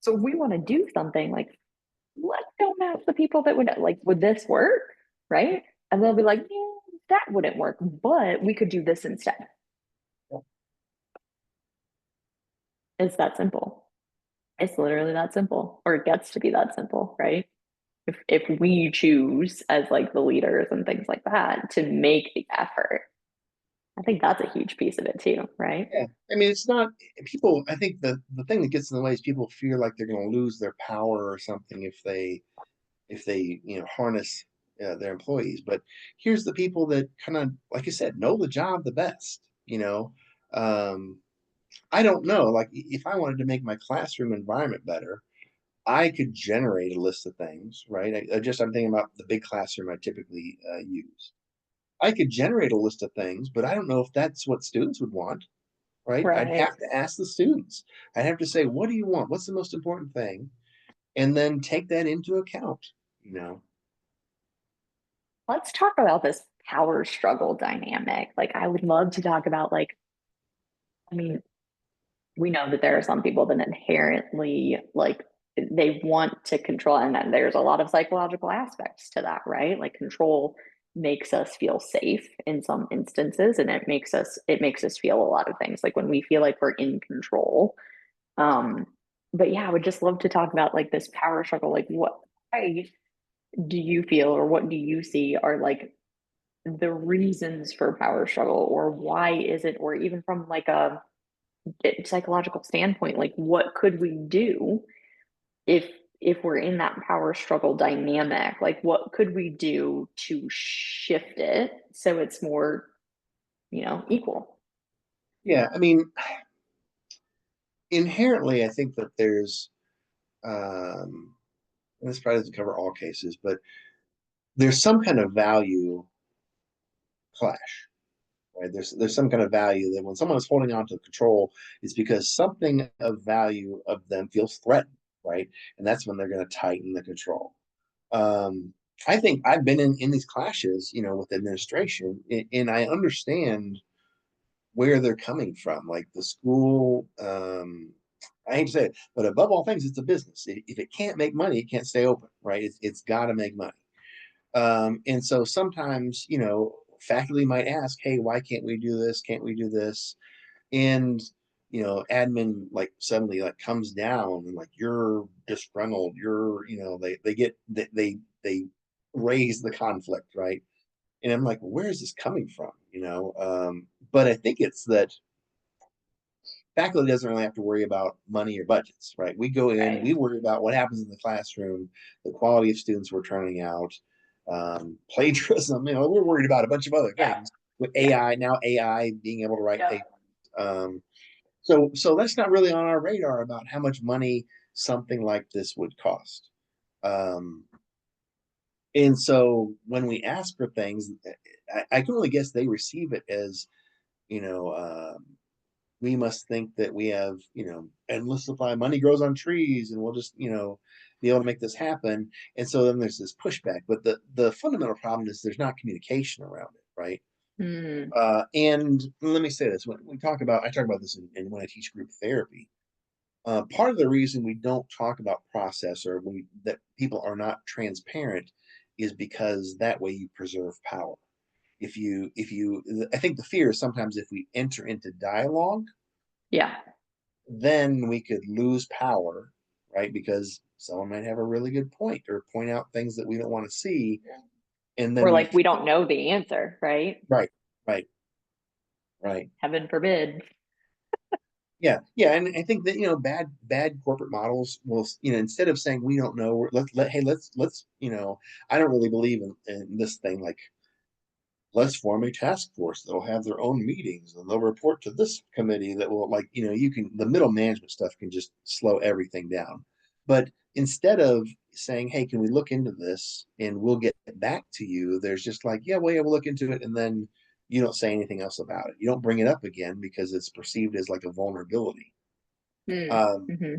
so if we want to do something, like, let's go ask the people that would this work? Right? And they'll be like, yeah, that wouldn't work, but we could do this instead. It's that simple. It's literally that simple, or it gets to be that simple, right? If we choose as like the leaders and things like that to make the effort, I think that's a huge piece of it too, right? yeah, I mean, it's not people. I think the thing that gets in the way is people feel like they're going to lose their power or something if they harness their employees. But here's the people that kind of, like I said, know the job the best. Um, I don't know. Like if I wanted to make my classroom environment better, I could generate a list of things, right? I'm thinking about the big classroom I typically use. I could generate a list of things, but I don't know if that's what students would want, right? I'd Right. have to ask the students. I'd have to say, what do you want? What's the most important thing? And then take that into account, you know? Let's talk about this power struggle dynamic. Like, I would love to talk about, like, I mean, we know that there are some people that inherently, like, they want to control, and then there's a lot of psychological aspects to that, right? Like, control makes us feel safe in some instances, and it makes us feel a lot of things, like when we feel like we're in control. um but yeah, I would just love to talk about like this power struggle, like, what, why do you feel, or what do you see are like the reasons for power struggle, or why is it, or even from like a psychological standpoint, like what could we do if we're in that power struggle dynamic? Like what could we do to shift it so it's more, equal? Yeah, I mean, inherently, I think that there's, and this probably doesn't cover all cases, but there's some kind of value clash, right? There's some kind of value that when someone is holding on to control, it's because something of value of them feels threatened, right? And that's when they're going to tighten the control. Um, I think I've been in these clashes, with administration, and I understand where they're coming from. Like the school, I hate to say it, but above all things, it's a business. If it can't make money, it can't stay open, right? It's got to make money. And so sometimes, faculty might ask, hey, why can't we do this? Can't we do this? And, admin like suddenly like comes down and like, you're disgruntled, they raise the conflict, right? And I'm like, where is this coming from? But I think it's that faculty doesn't really have to worry about money or budgets, right? We go in, Right. we worry about what happens in the classroom, the quality of students we're turning out, plagiarism. We're worried about a bunch of other Yeah. things with Yeah. AI now. AI being able to write Yep. papers. So that's not really on our radar about how much money something like this would cost. Um, and so when we ask for things, I can only guess they receive it as you know. We must think that we have, endless supply. Money grows on trees, and we'll just, be able to make this happen. And so then there's this pushback. But the fundamental problem is there's not communication around it, right? Mm, And let me say this: when we talk about, I talk about this in when I teach group therapy. Part of the reason we don't talk about process or that people are not transparent is because that way you preserve power. If you, I think the fear is sometimes if we enter into dialogue, yeah. then we could lose power, right? Because someone might have a really good point or point out things that we don't want to see. And Or then like we don't know the answer, right? right, right, right. Heaven forbid. Yeah, yeah. And I think that, bad corporate models will, instead of saying we don't know, hey, let's, I don't really believe in this thing. Like, let's form a task force that'll have their own meetings and they'll report to this committee that will, like, the middle management stuff can just slow everything down. But instead of saying, hey, can we look into this and we'll get back to you, there's just like, yeah, well, yeah, we'll look into it. And then you don't say anything else about it. You don't bring it up again because it's perceived as like a vulnerability. Mm, um, hmm.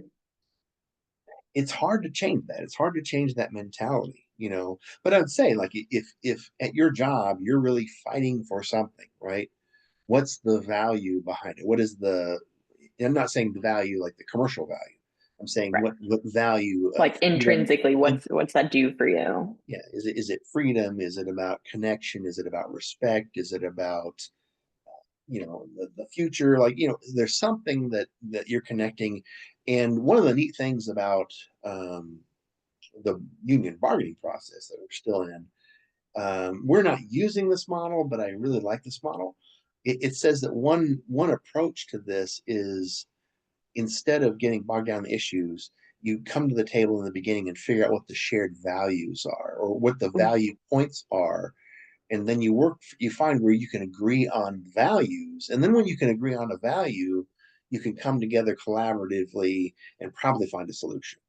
it's hard to change that. It's hard to change that mentality. But I'd say, like, if at your job you're really fighting for something, right? What's the value behind it? What is the? I'm not saying the value like the commercial value. I'm saying Right. what value of Like freedom. intrinsically, And what's that do for you? yeah, is it freedom? Is it about connection? Is it about respect? Is it about the future? Like, there's something that you're connecting. And one of the neat things about the union bargaining process that we're still in, we're not using this model, but I really like this model. It says that one approach to this is, instead of getting bogged down in issues, you come to the table in the beginning and figure out what the shared values are or what the value points are. And then you find where you can agree on values. And then when you can agree on a value, you can come together collaboratively and probably find a solution.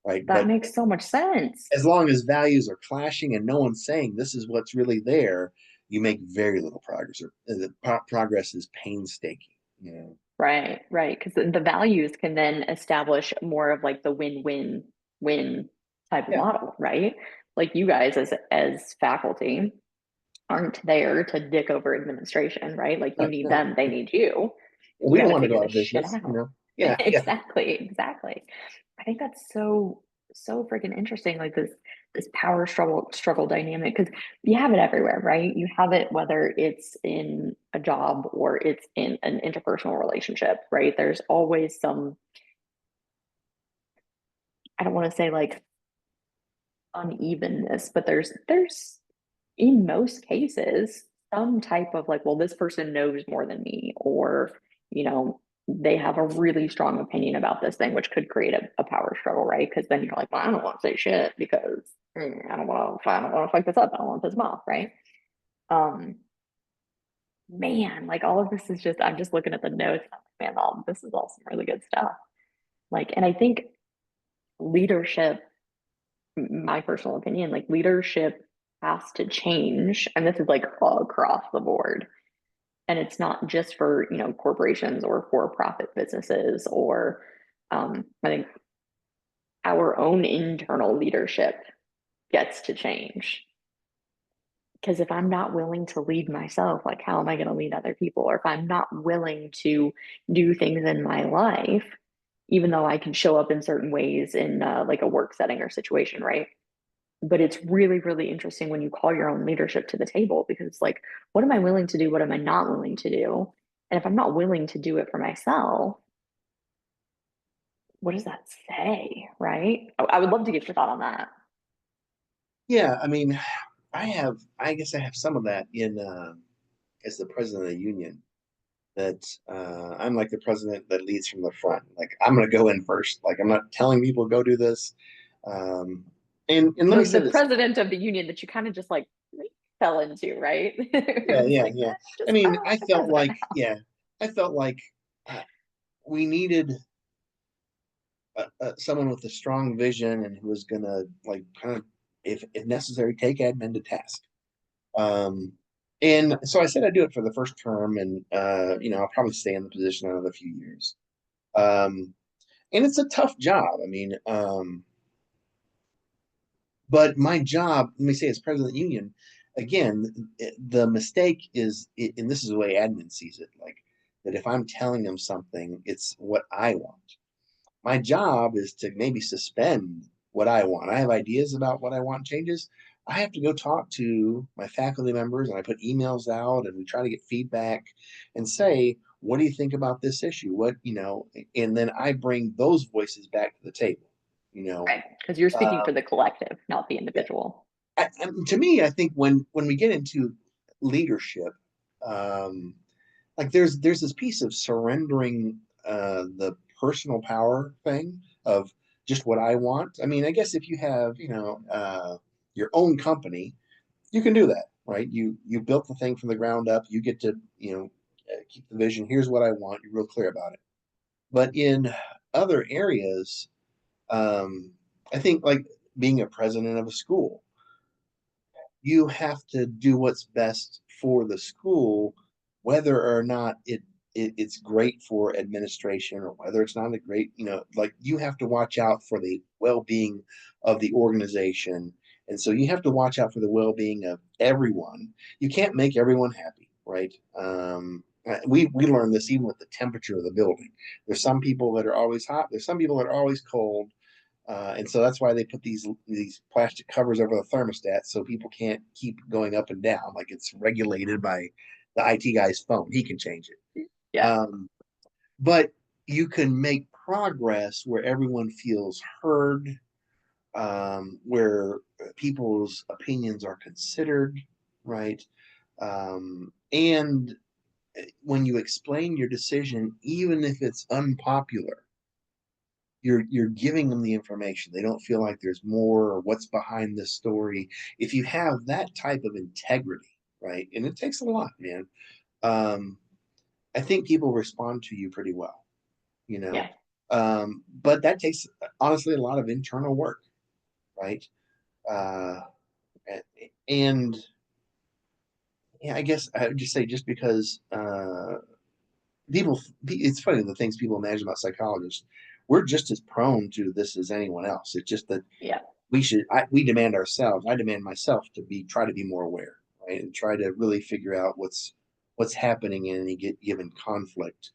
Right. That But makes so much sense. as long as values are clashing and no one's saying this is what's really there, you make very little progress, or the progress is painstaking. Right, right. Because the values can then establish more of like the win-win-win type of Yeah, model, right? Like you guys as faculty aren't there to dick over administration, right? Like you need no, them, they need you. You we got don't to want to figure go out this of shit business. out. Yeah, yeah, Exactly, exactly. I think that's so freaking interesting. Like this power struggle dynamic, because you have it everywhere, right? You have it whether it's in a job or it's in an interpersonal relationship, right? There's always some, I don't want to say like unevenness, but there's in most cases some type of like, well, this person knows more than me, or you know, they have a really strong opinion about this thing, which could create a power struggle, right? Because then you're like, well, I don't want to say shit because I don't want to fuck this up. I don't want to piss them off, right? Um, man, like all of this is just I'm just looking at the notes. I'm like, man, all this is all some really good stuff. Like, and I think leadership, my personal opinion, like leadership has to change. And this is like across the board. And it's not just for, corporations or for-profit businesses or I think our own internal leadership gets to change. Because if I'm not willing to lead myself, like how am I going to lead other people? Or if I'm not willing to do things in my life, even though I can show up in certain ways in like a work setting or situation, right? But it's really, really interesting when you call your own leadership to the table because it's like, what am I willing to do? What am I not willing to do? And if I'm not willing to do it for myself, what does that say? Right? I would love to get your thought on that. Yeah, I mean, I guess I have some of that in as the president of the union. That I'm like the president that leads from the front. Like I'm gonna go in first. Like I'm not telling people go do this. Um, and let me say The this. president of the union that you kind of just like fell into, right? Yeah, It's yeah, like, yeah. I just mean, I the felt president like, now. yeah, I felt like uh, we needed someone with a strong vision and who was gonna like kind of, if necessary, take admin to task. Um, and so I said I'd do it for the first term, and I'll probably stay in the position another few years. Um, and it's a tough job. I mean, but my job, let me say, as president of the union, again, the mistake is, and this is the way admin sees it, like that if I'm telling them something, it's what I want. My job is to maybe suspend what I want. I have ideas about what I want changes. I have to go talk to my faculty members and I put emails out and we try to get feedback and say, what do you think about this issue? And then I bring those voices back to the table, you know. Right. Because you're speaking for Um, the collective, not the yeah. individual. To me, I think when we get into leadership, um, like there's this piece of surrendering the personal power thing of just what I want. I mean, I guess if you have your own company, you can do that, right? You built the thing from the ground up. You get to keep the vision. Here's what I want. You're real clear about it. But in other areas, um, I think like being a president of a school, you have to do what's best for the school, whether or not it's great for administration or whether it's not a great, like you have to watch out for the well-being of the organization. And so you have to watch out for the well-being of everyone. You can't make everyone happy, right? We learned this even with the temperature of the building. There's some people that are always hot. There's some people that are always cold. And so that's why they put these plastic covers over the thermostat so people can't keep going up and down. Like it's regulated by the IT guy's phone. He can change it. Yeah. But you can make progress where everyone feels heard, where people's opinions are considered, right? And when you explain your decision, even if it's unpopular, you're giving them the information. They don't feel like there's more or what's behind this story. If you have that type of integrity, right? And it takes a lot, man. Um, I think people respond to you pretty well, you know. Yeah. But that takes honestly a lot of internal work, right? Uh, and yeah, I guess I would just say just because it's funny the things people imagine about psychologists. We're just as prone to this as anyone else. It's just that Yeah. we demand ourselves. I demand myself to try to be more aware, right, and try to really figure out what's happening in any given conflict.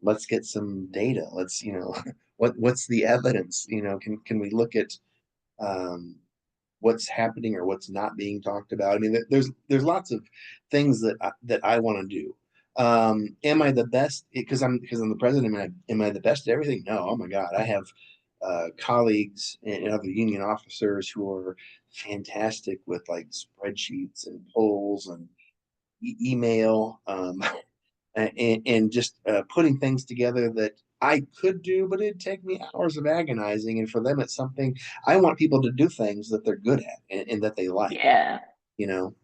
Let's get some data. Let's what's the evidence? Can we look at um, what's happening or what's not being talked about? I mean, there's lots of things that I want to do. Am I the best? Because I'm the president. Am I the best at everything? No. Oh my God, I have colleagues and other union officers who are fantastic with like spreadsheets and polls and email, and just putting things together that I could do, but it'd take me hours of agonizing. And for them, it's something I want people to do things that they're good at and that they like, Yeah, you know?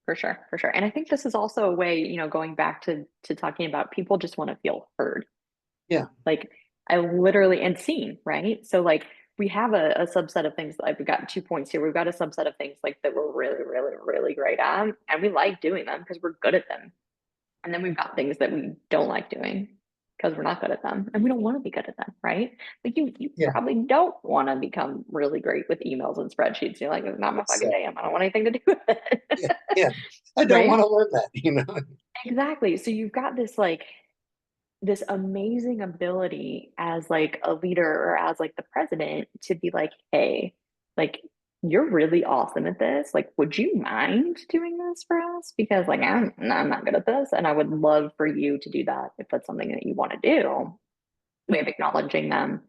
for sure, for sure. And I think this is also a way, going back to talking about people just want to feel heard. Yeah, Like I literally and seen, right? So like we have a subset of things, like we've got 2 points here. We've got a subset of things like that we're really, really, really great at, and we like doing them because we're good at them. And then we've got things that we don't like doing because we're not good at them and we don't want to be good at them, right? Like you yeah. probably don't want to become really great with emails and spreadsheets. You're like, it's not my It's, fucking jam. I don't want anything to do with it. yeah, yeah. I don't want Right? to learn that, you know? Exactly. So you've got this amazing ability as like a leader or as like the president to be like, hey, like you're really awesome at this. Like, would you mind doing this for us? Because like I'm not good at this, and I would love for you to do that if that's something that you want to do. Way of acknowledging them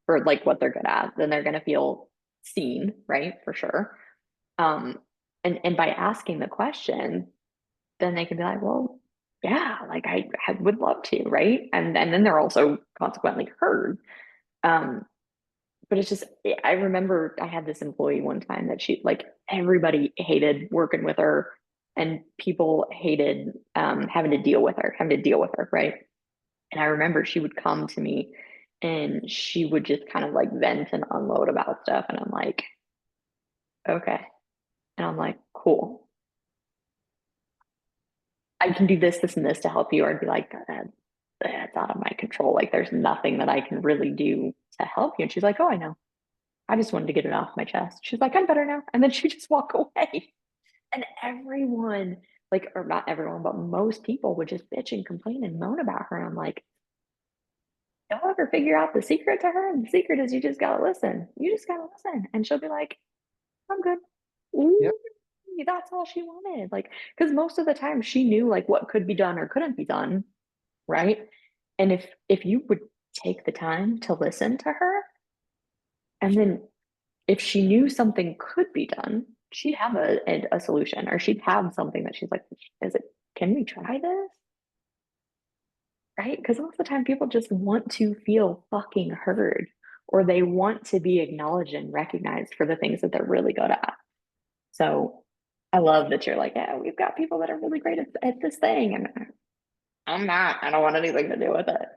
for like what they're good at, then they're going to feel seen, right? For sure. Um, and by asking the question, then they can be like, well, yeah, like I would love to, right? And then they're also consequently heard. Um, but it's just I remember I had this employee one time that she like everybody hated working with her and people hated having to deal with her, right? And I remember she would come to me and she would just kind of like vent and unload about stuff. And I'm like, okay. And I'm like, cool. I can do this, this, and this to help you. Or I'd be like, that's out of my control. Like, there's nothing that I can really do to help you. And she's like, oh, I know. I just wanted to get it off my chest. She's like, I'm better now. And then she just walk away. And everyone, like, or not everyone, but most people would just bitch and complain and moan about her. And I'm like, don't ever figure out the secret to her. And the secret is you just gotta listen. You just gotta listen. And she'll be like, I'm good. Yeah. Ooh, that's all she wanted. Like, because most of the time she knew like what could be done or couldn't be done, right? And if you would take the time to listen to her, and then if she knew something could be done, she'd have a solution, or she'd have something that she's like, is it, can we try this? Right? Because most of the time people just want to feel fucking heard, or they want to be acknowledged and recognized for the things that they're really good at. So I love that you're like, yeah, we've got people that are really great at this thing. And I'm not, I don't want anything to do with it.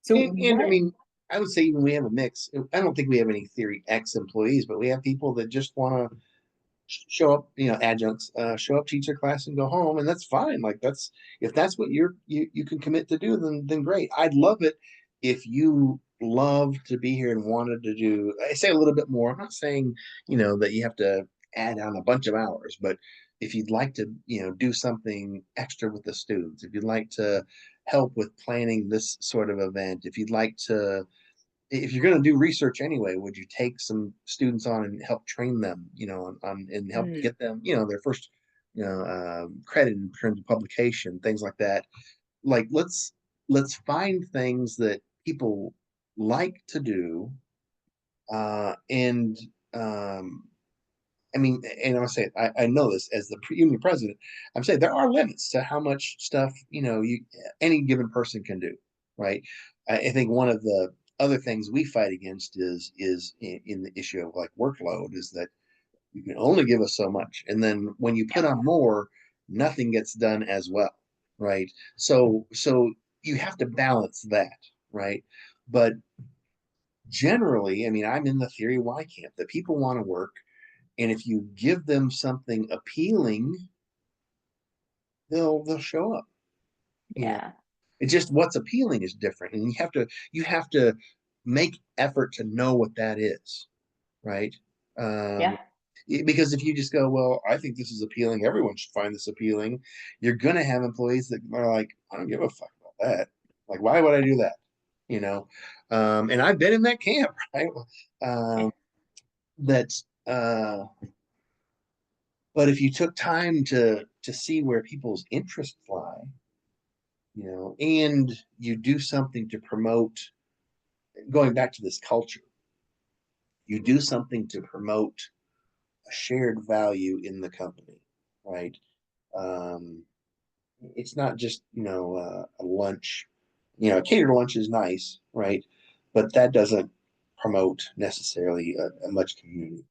So And I what, mean, I would say even we have a mix. I don't think we have any Theory X employees, but we have people that just want to show up, adjuncts, show up, teach their class, and go home, and that's fine. Like that's if that's what you can commit to do, then great. I'd love it if you love to be here and wanted to do. I say a little bit more. I'm not saying that you have to add on a bunch of hours, but if you'd like to, do something extra with the students, if you'd like to help with planning this sort of event, if you'd like to if you're going to do research anyway, would you take some students on and help train them, and help mm, get them, their first, credit in terms of publication, things like that. Like let's find things that people like to do, and I mean, and I'll say I know this as the union president. I'm saying there are limits to how much stuff any given person can do, right? I think one of the other things we fight against is in the issue of like workload is that you can only give us so much, and then when you put yep, on more, nothing gets done as well, right? So you have to balance that, right? But generally, I mean, I'm in the theory Y camp that people want to work, and if you give them something appealing, they'll show up. You know, yeah, it's just what's appealing is different, and you have to make effort to know what that is, right? Um, yeah, because if you just go, well, I think this is appealing, everyone should find this appealing, you're gonna have employees that are like, I don't give a fuck about that. Like, why would I do that? You know, and I've been in that camp, right? yeah, Um, that but if you took time to see where people's interests lie, and you do something to promote going back to this culture. You do something to promote a shared value in the company, right? Um, it's not just, a lunch. A catered lunch is nice, right? But that doesn't promote necessarily a much community.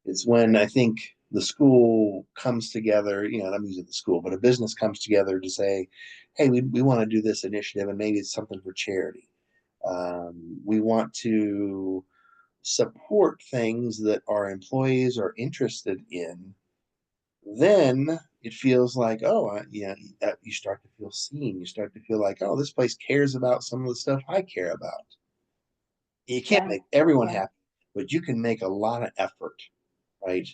It's when I think the school comes together, I'm using the school, but a business comes together to say, hey, we want to do this initiative, and maybe it's something for charity. We want to support things that our employees are interested in. Then it feels like, oh, you start to feel seen. You start to feel like, oh, this place cares about some of the stuff I care about. You can't Yeah. make everyone Yeah. happy, but you can make a lot of effort, right?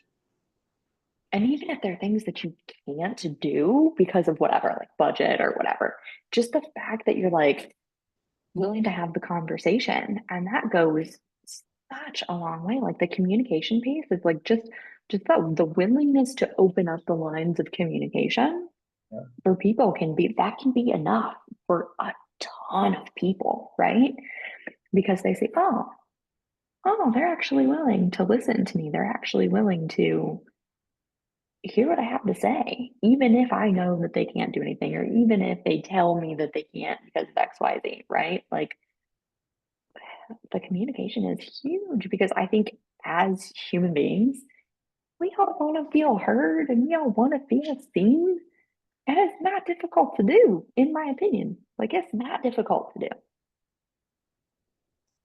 And even if there are things that you can't do because of whatever, like budget or whatever, just the fact that you're like willing to have the conversation, and that goes such a long way. Like the communication piece is like just the willingness to open up the lines of communication Yeah. for people can be enough for a ton of people, right? Because they say, oh, they're actually willing to listen to me. They're actually willing to hear what I have to say, even if I know that they can't do anything, or even if they tell me that they can't because of XYZ, right? Like the communication is huge because I think as human beings, we all want to feel heard and we all want to feel seen. And it's not difficult to do, in my opinion. Like it's not difficult to do.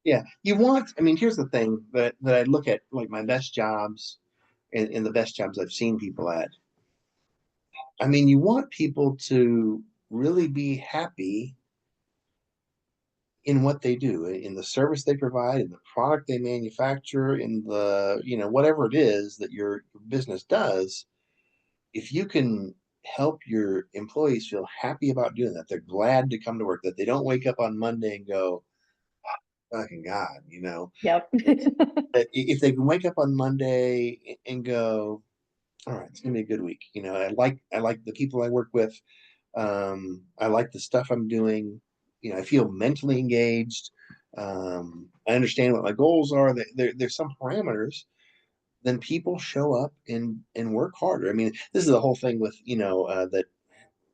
Yeah. I mean, here's the thing that I look at, like my best jobs and the best jobs I've seen people at. I mean, you want people to really be happy in what they do, in the service they provide, in the product they manufacture, in the, whatever it is that your business does. If you can help your employees feel happy about doing that, they're glad to come to work, that they don't wake up on Monday and go, fucking God. Yep. That if they can wake up on Monday and go, all right, it's gonna be a good week. I like the people I work with. I like the stuff I'm doing. I feel mentally engaged. I understand what my goals are. There's some parameters. Then people show up and work harder. I mean, this is the whole thing with that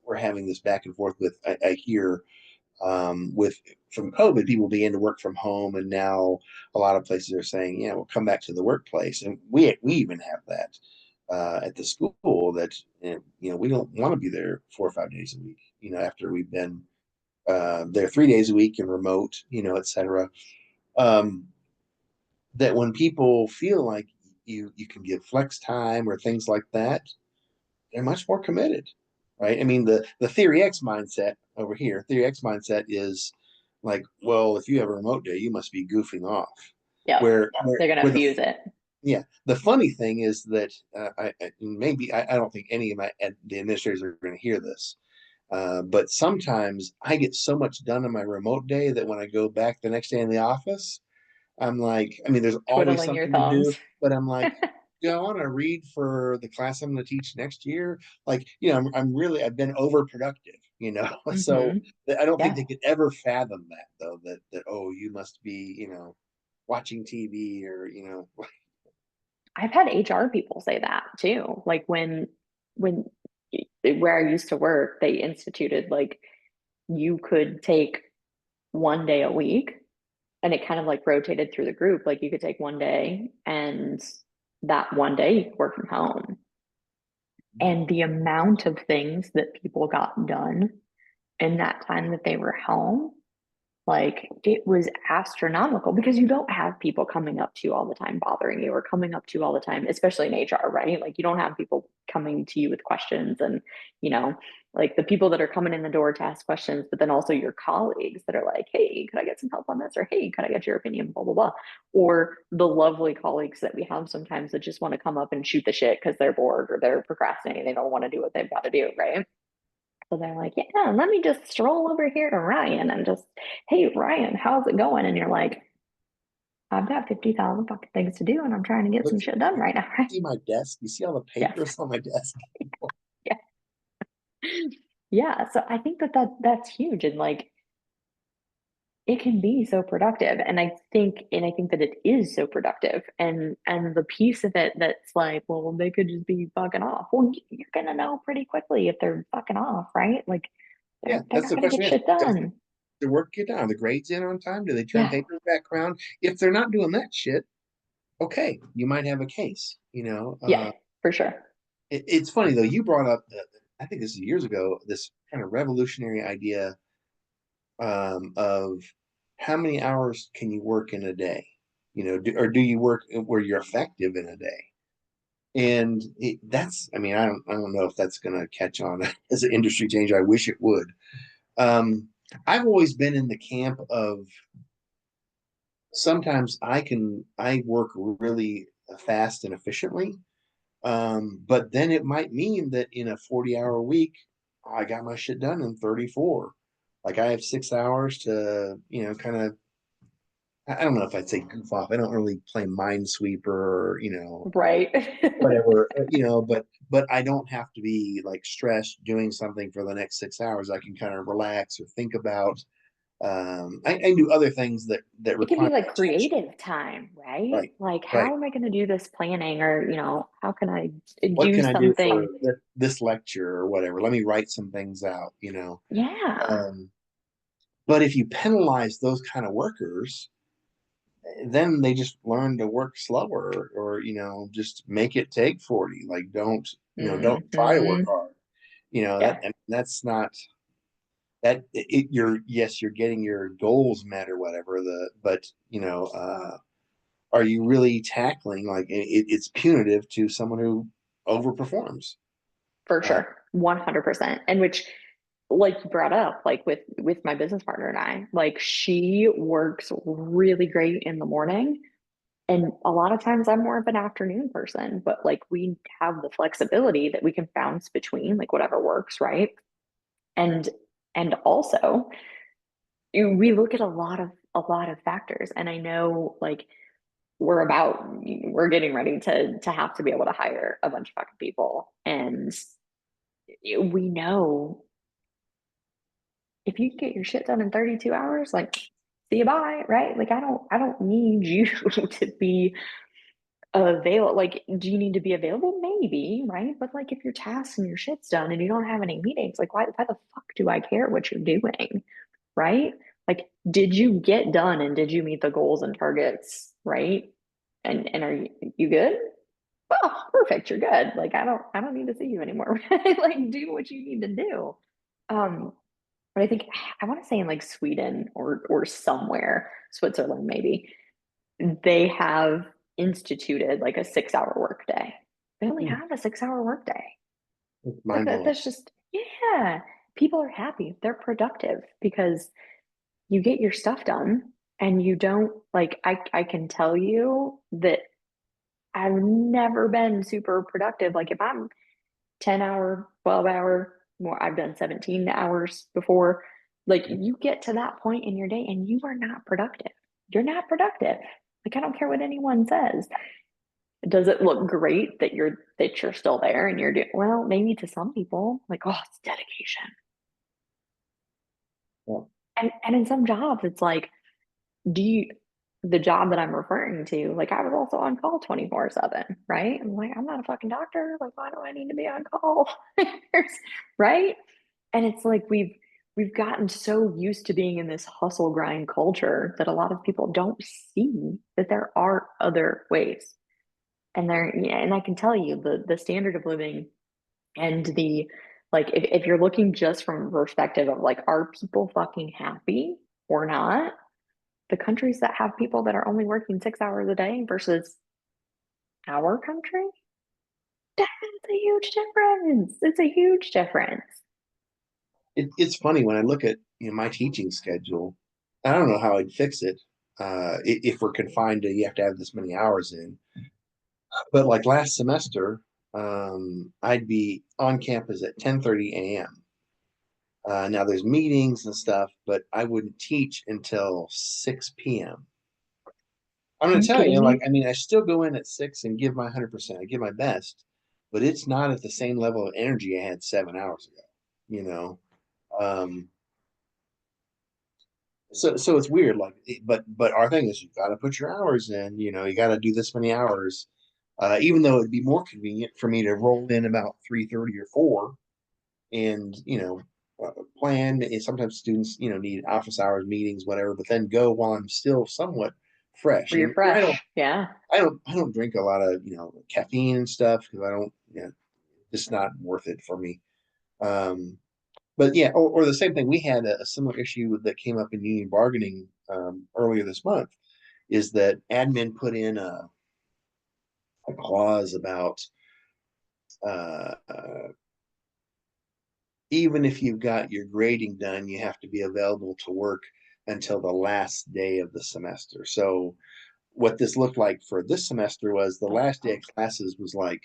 we're having this back and forth with. I hear with from COVID, people began to work from home, and now a lot of places are saying, yeah, we'll come back to the workplace, and we even have that at the school that we don't want to be there 4 or 5 days a week. After we've been there 3 days a week and remote, etc. Um, that when people feel like you can give flex time or things like that, they're much more committed, right? I mean, the Theory X mindset over here, Theory X mindset is like, well, if you have a remote day, you must be goofing off. Yep. Where where They're going to where the abuse it. Yeah, the funny thing is that I don't think any of the administrators are going to hear this, but sometimes I get so much done on my remote day that when I go back the next day in the office, I'm like, I mean, there's always Twiddling your something to thumbs. do, but I'm like, do I want to read for the class I'm going to teach next year? Like, I've been overproductive, so Hmm. I don't think Yeah. they could ever fathom that though, that, oh, you must be, watching TV or, I've had HR people say that too. Like when where I used to work, they instituted like you could take one day a week, and it kind of like rotated through the group. Like you could take one day, and that one day you could work from home. And the amount of things that people got done in that time that they were home, like it was astronomical because you don't have people coming up to you all the time bothering you, or coming up to you all the time, especially in HR, right? Like you don't have people coming to you with questions, and you know, like the people that are coming in the door to ask questions, but then also your colleagues that are like, hey, could I get some help on this? Or hey, could I get your opinion? Blah, blah, blah. Or the lovely colleagues that we have sometimes that just want to come up and shoot the shit because they're bored or they're procrastinating. They don't want to do what they've got to do, right? So they're like, yeah, let me just stroll over here to Ryan and just, hey, Ryan, how's it going? And you're like, I've got 50,000 fucking things to do and I'm trying to get look, some shit done right now, right? see my desk. You see all the Yes. papers on my desk. Yeah. Yeah. So I think that that's huge. And like, it can be so productive. And I think that it is so productive. And the piece of it that's like, well, they could just be fucking off. Well, you're gonna know pretty quickly if they're fucking off, right? Like Yeah, they're that's not the gonna question. get Is shit does done. the work get done? Are the grades in on time? Do they turn Yeah, papers back around? If they're not doing that shit, okay, you might have a case. yeah, for sure. It's funny though. You brought up, I think this is years ago, this kind of revolutionary idea of how many hours can you work in a day? Or do you work where you're effective in a day? And that's, I mean, I don't know if that's going to catch on as an industry change. I wish it would. Um, I've always been in the camp of sometimes I work really fast and efficiently, but then it might mean that in a 40-hour week, I got my shit done in 34. Like I have 6 hours to, kind of, I don't know if I'd say goof off. I don't really play Minesweeper or, Right. whatever, but I don't have to be like stressed doing something for the next 6 hours. I can kind of relax or think about. I do other things that It can require be like attention. creative time, right? Right, Like, right. how am I going to do this planning, or, how can I What do can I do for something? this lecture or whatever? Let me write some things out. Yeah, Um, but if you penalize those kind of workers, then they just learn to work slower or, just make it take 40. Like don't try to work hmm, hard. yeah, That's not that you're getting your goals met or whatever, but are you really tackling like it's punitive to someone who overperforms? for Uh, sure. 100%. And which, like you brought up, like with my business partner and I, like she works really great in the morning. And a lot of times I'm more of an afternoon person, but like we have the flexibility that we can bounce between like whatever works, right? And and also we look at a lot of factors. And I know like we're getting ready to have to be able to hire a bunch of fucking people. And we know if you get your shit done in 32 hours, like see you bye, right? Like I don't need you to be available. Like, do you need to be available? Maybe, right? But like if your tasks and your shit's done and you don't have any meetings, like why the fuck do I care what you're doing? Right? Like, did you get done and did you meet the goals and targets, right? And are you good? Well, perfect, you're good. Like I don't need to see you anymore. Like do what you need to do. Um, but I think I want to say in like Sweden or somewhere, Switzerland maybe, they have instituted like a 6 hour workday. They only have a 6 hour workday. it's Like mind blowing. that's just, yeah. People are happy. They're productive because you get your stuff done and you don't like I can tell you that I've never been super productive. Like if I'm 10 hour, 12 hour, more I've done 17 hours before. Like you get to that point in your day and you are not productive. You're not productive. Like I don't care what anyone says. Does it look great that you're still there and you're doing well? Maybe to some people, like, oh, it's dedication. Yeah. And in some jobs, it's like, do you the job that I'm referring to, like I was also on call 24/7, right? I'm like, I'm not a fucking doctor. Like, why do I need to be on call? Right? And it's like we've gotten so used to being in this hustle grind culture that a lot of people don't see that there are other ways. And there, yeah, and I can tell you the standard of living and the like if you're looking just from a perspective of like, are people fucking happy or not? The countries that have people that are only working 6 hours a day versus our country, that's a huge difference. It's a huge difference. It's funny when I look at my teaching schedule. I don't know how I'd fix it if we're confined to you have to have this many hours in. But like last semester, I'd be on campus at 10:30 a.m. Now there's meetings and stuff, but I wouldn't teach until 6 p.m. I'm Are going to you tell kidding you, like, me? I mean, I still go in at 6 and give my 100%. I give my best, but it's not at the same level of energy I had 7 hours ago, you know? Um, so it's weird, like, but our thing is you got to put your hours in, you got to do this many hours, even though it'd be more convenient for me to roll in about 3:30 or 4 and plan. And sometimes students need office hours, meetings, whatever, but then go while I'm still somewhat fresh. Where you're And I don't fresh. Yeah. I don't I don't drink a lot of caffeine and stuff because I don't, it's not worth it for me. um but yeah, or the same thing, we had a similar issue that came up in union bargaining earlier this month, is that admin put in a clause about even if you've got your grading done, you have to be available to work until the last day of the semester. So what this looked like for this semester was the last day of classes was like,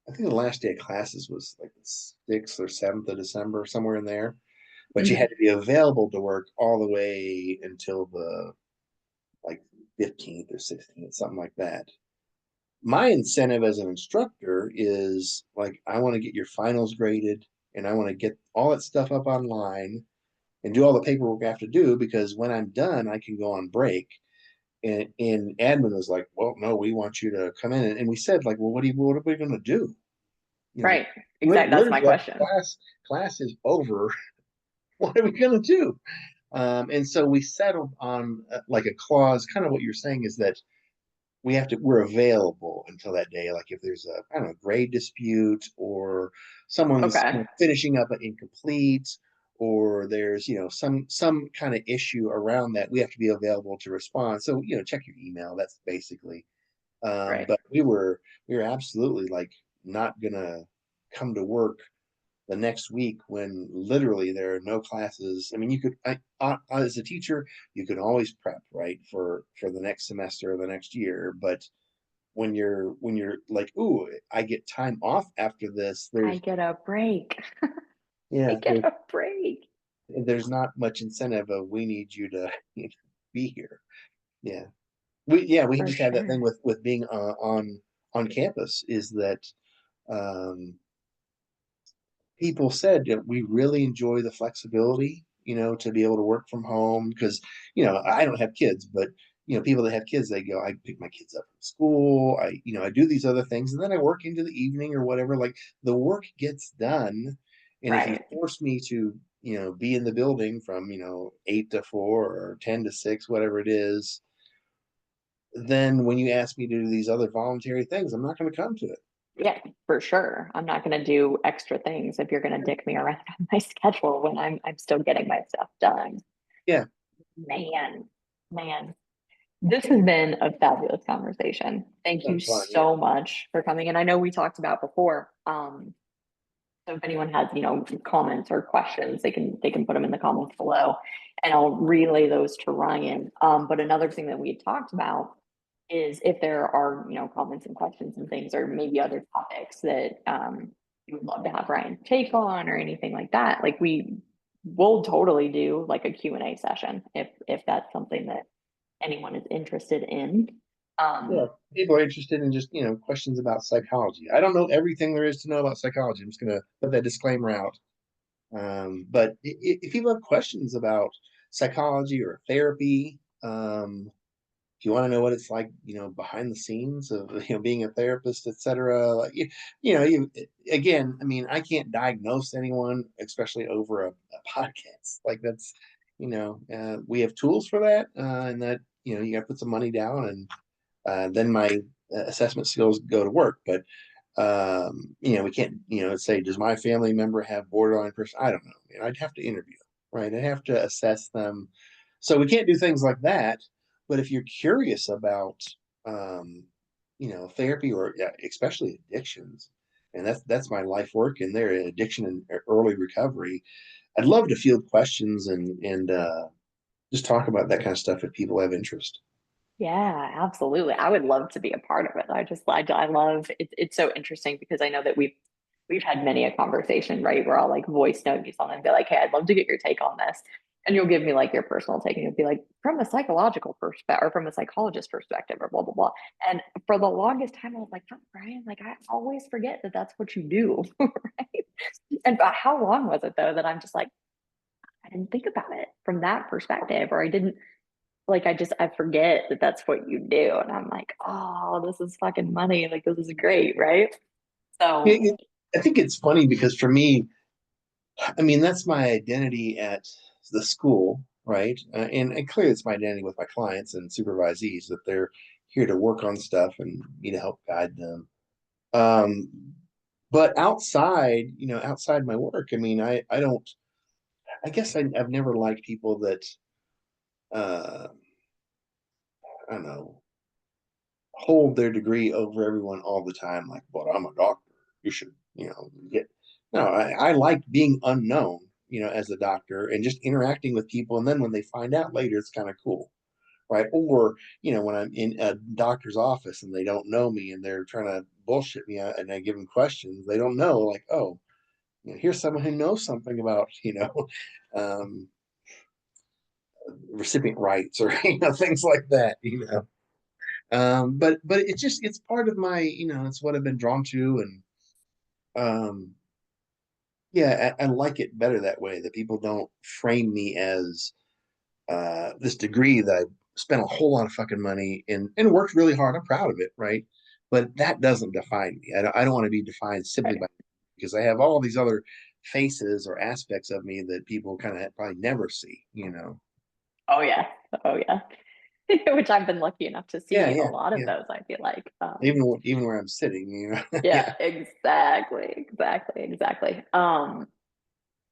I think the last day of classes was like the 6th or 7th of December, somewhere in there. But you Mhm. had to be available to work all the way until the like 15th or 16th, something like that. My incentive as an instructor is like, I want to get your finals graded and I want to get all that stuff up online and do all the paperwork I have to do, because when I'm done, I can go on break. And admin was like, well, no, we want you to come in. And we said, like, well, what are we going to do? Right. Exactly. That's my Like question. class is over. What are we going to do? And so we settled on like a clause, kind of what you're saying is that we're available until that day. Like if there's a, I don't know, grade dispute, or someone's Okay. finishing up an incomplete, or there's some kind of issue around that, we have to be available to respond. So check your email. That's basically. Right. But we were absolutely like not gonna come to work the next week when literally there are no classes. I mean, as a teacher, you can always prep, right, for the next semester or the next year. But when you're like, ooh, I get time off after this, I get a break. I yeah, get a break. there's not much incentive of, we need you to be here. Yeah, we For just had that thing sure. with being on campus, is that um people said that we really enjoy the flexibility, to be able to work from home. Because, I don't have kids, but, people that have kids, they go, I pick my kids up from school. I do these other things, and then I work into the evening or whatever. Like, the work gets done. And if you Right. force me to, be in the building from, 8 to 4 or 10 to 6, whatever it is, then when you ask me to do these other voluntary things, I'm not going to come to it. Yeah, for sure. I'm not going to do extra things if you're going to dick me around on my schedule when I'm still getting my stuff done. Yeah, Man, man. This has been a fabulous conversation. Thank you that's fun. Yeah. so much for coming. And I know we talked about before. So if anyone has, comments or questions, they can put them in the comments below and I'll relay those to Ryan. But another thing that we had talked about is if there are, comments and questions and things, or maybe other topics that you would love to have Ryan take on or anything like that, like we will totally do like a Q&A session if that's something that anyone is interested in. Yeah, Um, people are interested in just, questions about psychology. I don't know everything there is to know about psychology. I'm just going to put that disclaimer out. But if people have questions about psychology or therapy, if you want to know what it's like, behind the scenes of, being a therapist, etc., like, again, I mean, I can't diagnose anyone, especially over a podcast. Like, that's, we have tools for that, and that, you got to put some money down, and then my assessment skills go to work. But we can't, say, does my family member have borderline person? I don't know. I'd have to interview them, right? I'd have to assess them. So we can't do things like that. But if you're curious about, um, therapy, or yeah, especially addictions, and that's my life work in there, addiction and early recovery. I'd love to field questions and just talk about that kind of stuff if people have interest. Yeah, absolutely. I would love to be a part of it. I love it. It's so interesting because I know that we've had many a conversation, right? Where I'll like voice note you something and be like, hey, I'd love to get your take on this. And you'll give me like your personal take and you'll be like, from a psychological perspective or from a psychologist perspective or blah, blah, blah. And for the longest time, I was like, oh, Brian, like I always forget that that's what you do. Right. And how long was it though that I'm just like, I didn't think about it from that perspective, or I didn't like, I forget that that's what you do. And I'm like, oh, this is fucking money. Like, this is great. Right. So, It, I think it's funny because for me, I mean, that's my identity at the school, right? And clearly, it's my identity with my clients and supervisees that they're here to work on stuff and me to help guide them. Um, but outside, outside my work, I mean, I don't. I guess I've never liked people that, uh, I don't know, hold their degree over everyone all the time. Like, well, I'm a doctor. You should, get. No, I like being unknown, as a doctor and just interacting with people. And then when they find out later, it's kind of cool, right? Or, when I'm in a doctor's office and they don't know me and they're trying to bullshit me and I give them questions, they don't know, like, oh, here's someone who knows something about, um, recipient rights or, things like that, but it's part of my, it's what I've been drawn to. And yeah, I like it better that way, that people don't frame me as this degree that I spent a whole lot of fucking money and worked really hard. I'm proud of it, right? But that doesn't define me. I don't want to be defined simply right. by, because I have all these other faces or aspects of me that people kind of probably never see. Oh, yeah. Oh, yeah. Which I've been lucky enough to Yeah, see a yeah, lot of yeah. those, I feel like. Even where I'm sitting, Yeah, yeah. exactly.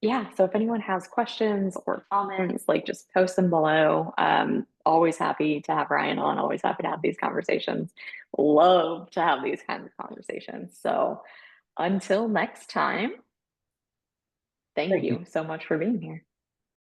Yeah, so if anyone has questions or comments, like just post them below. Always happy to have Ryan on, always happy to have these conversations. Love to have these kinds of conversations. So until next time, thank Thank you. you so much for being here.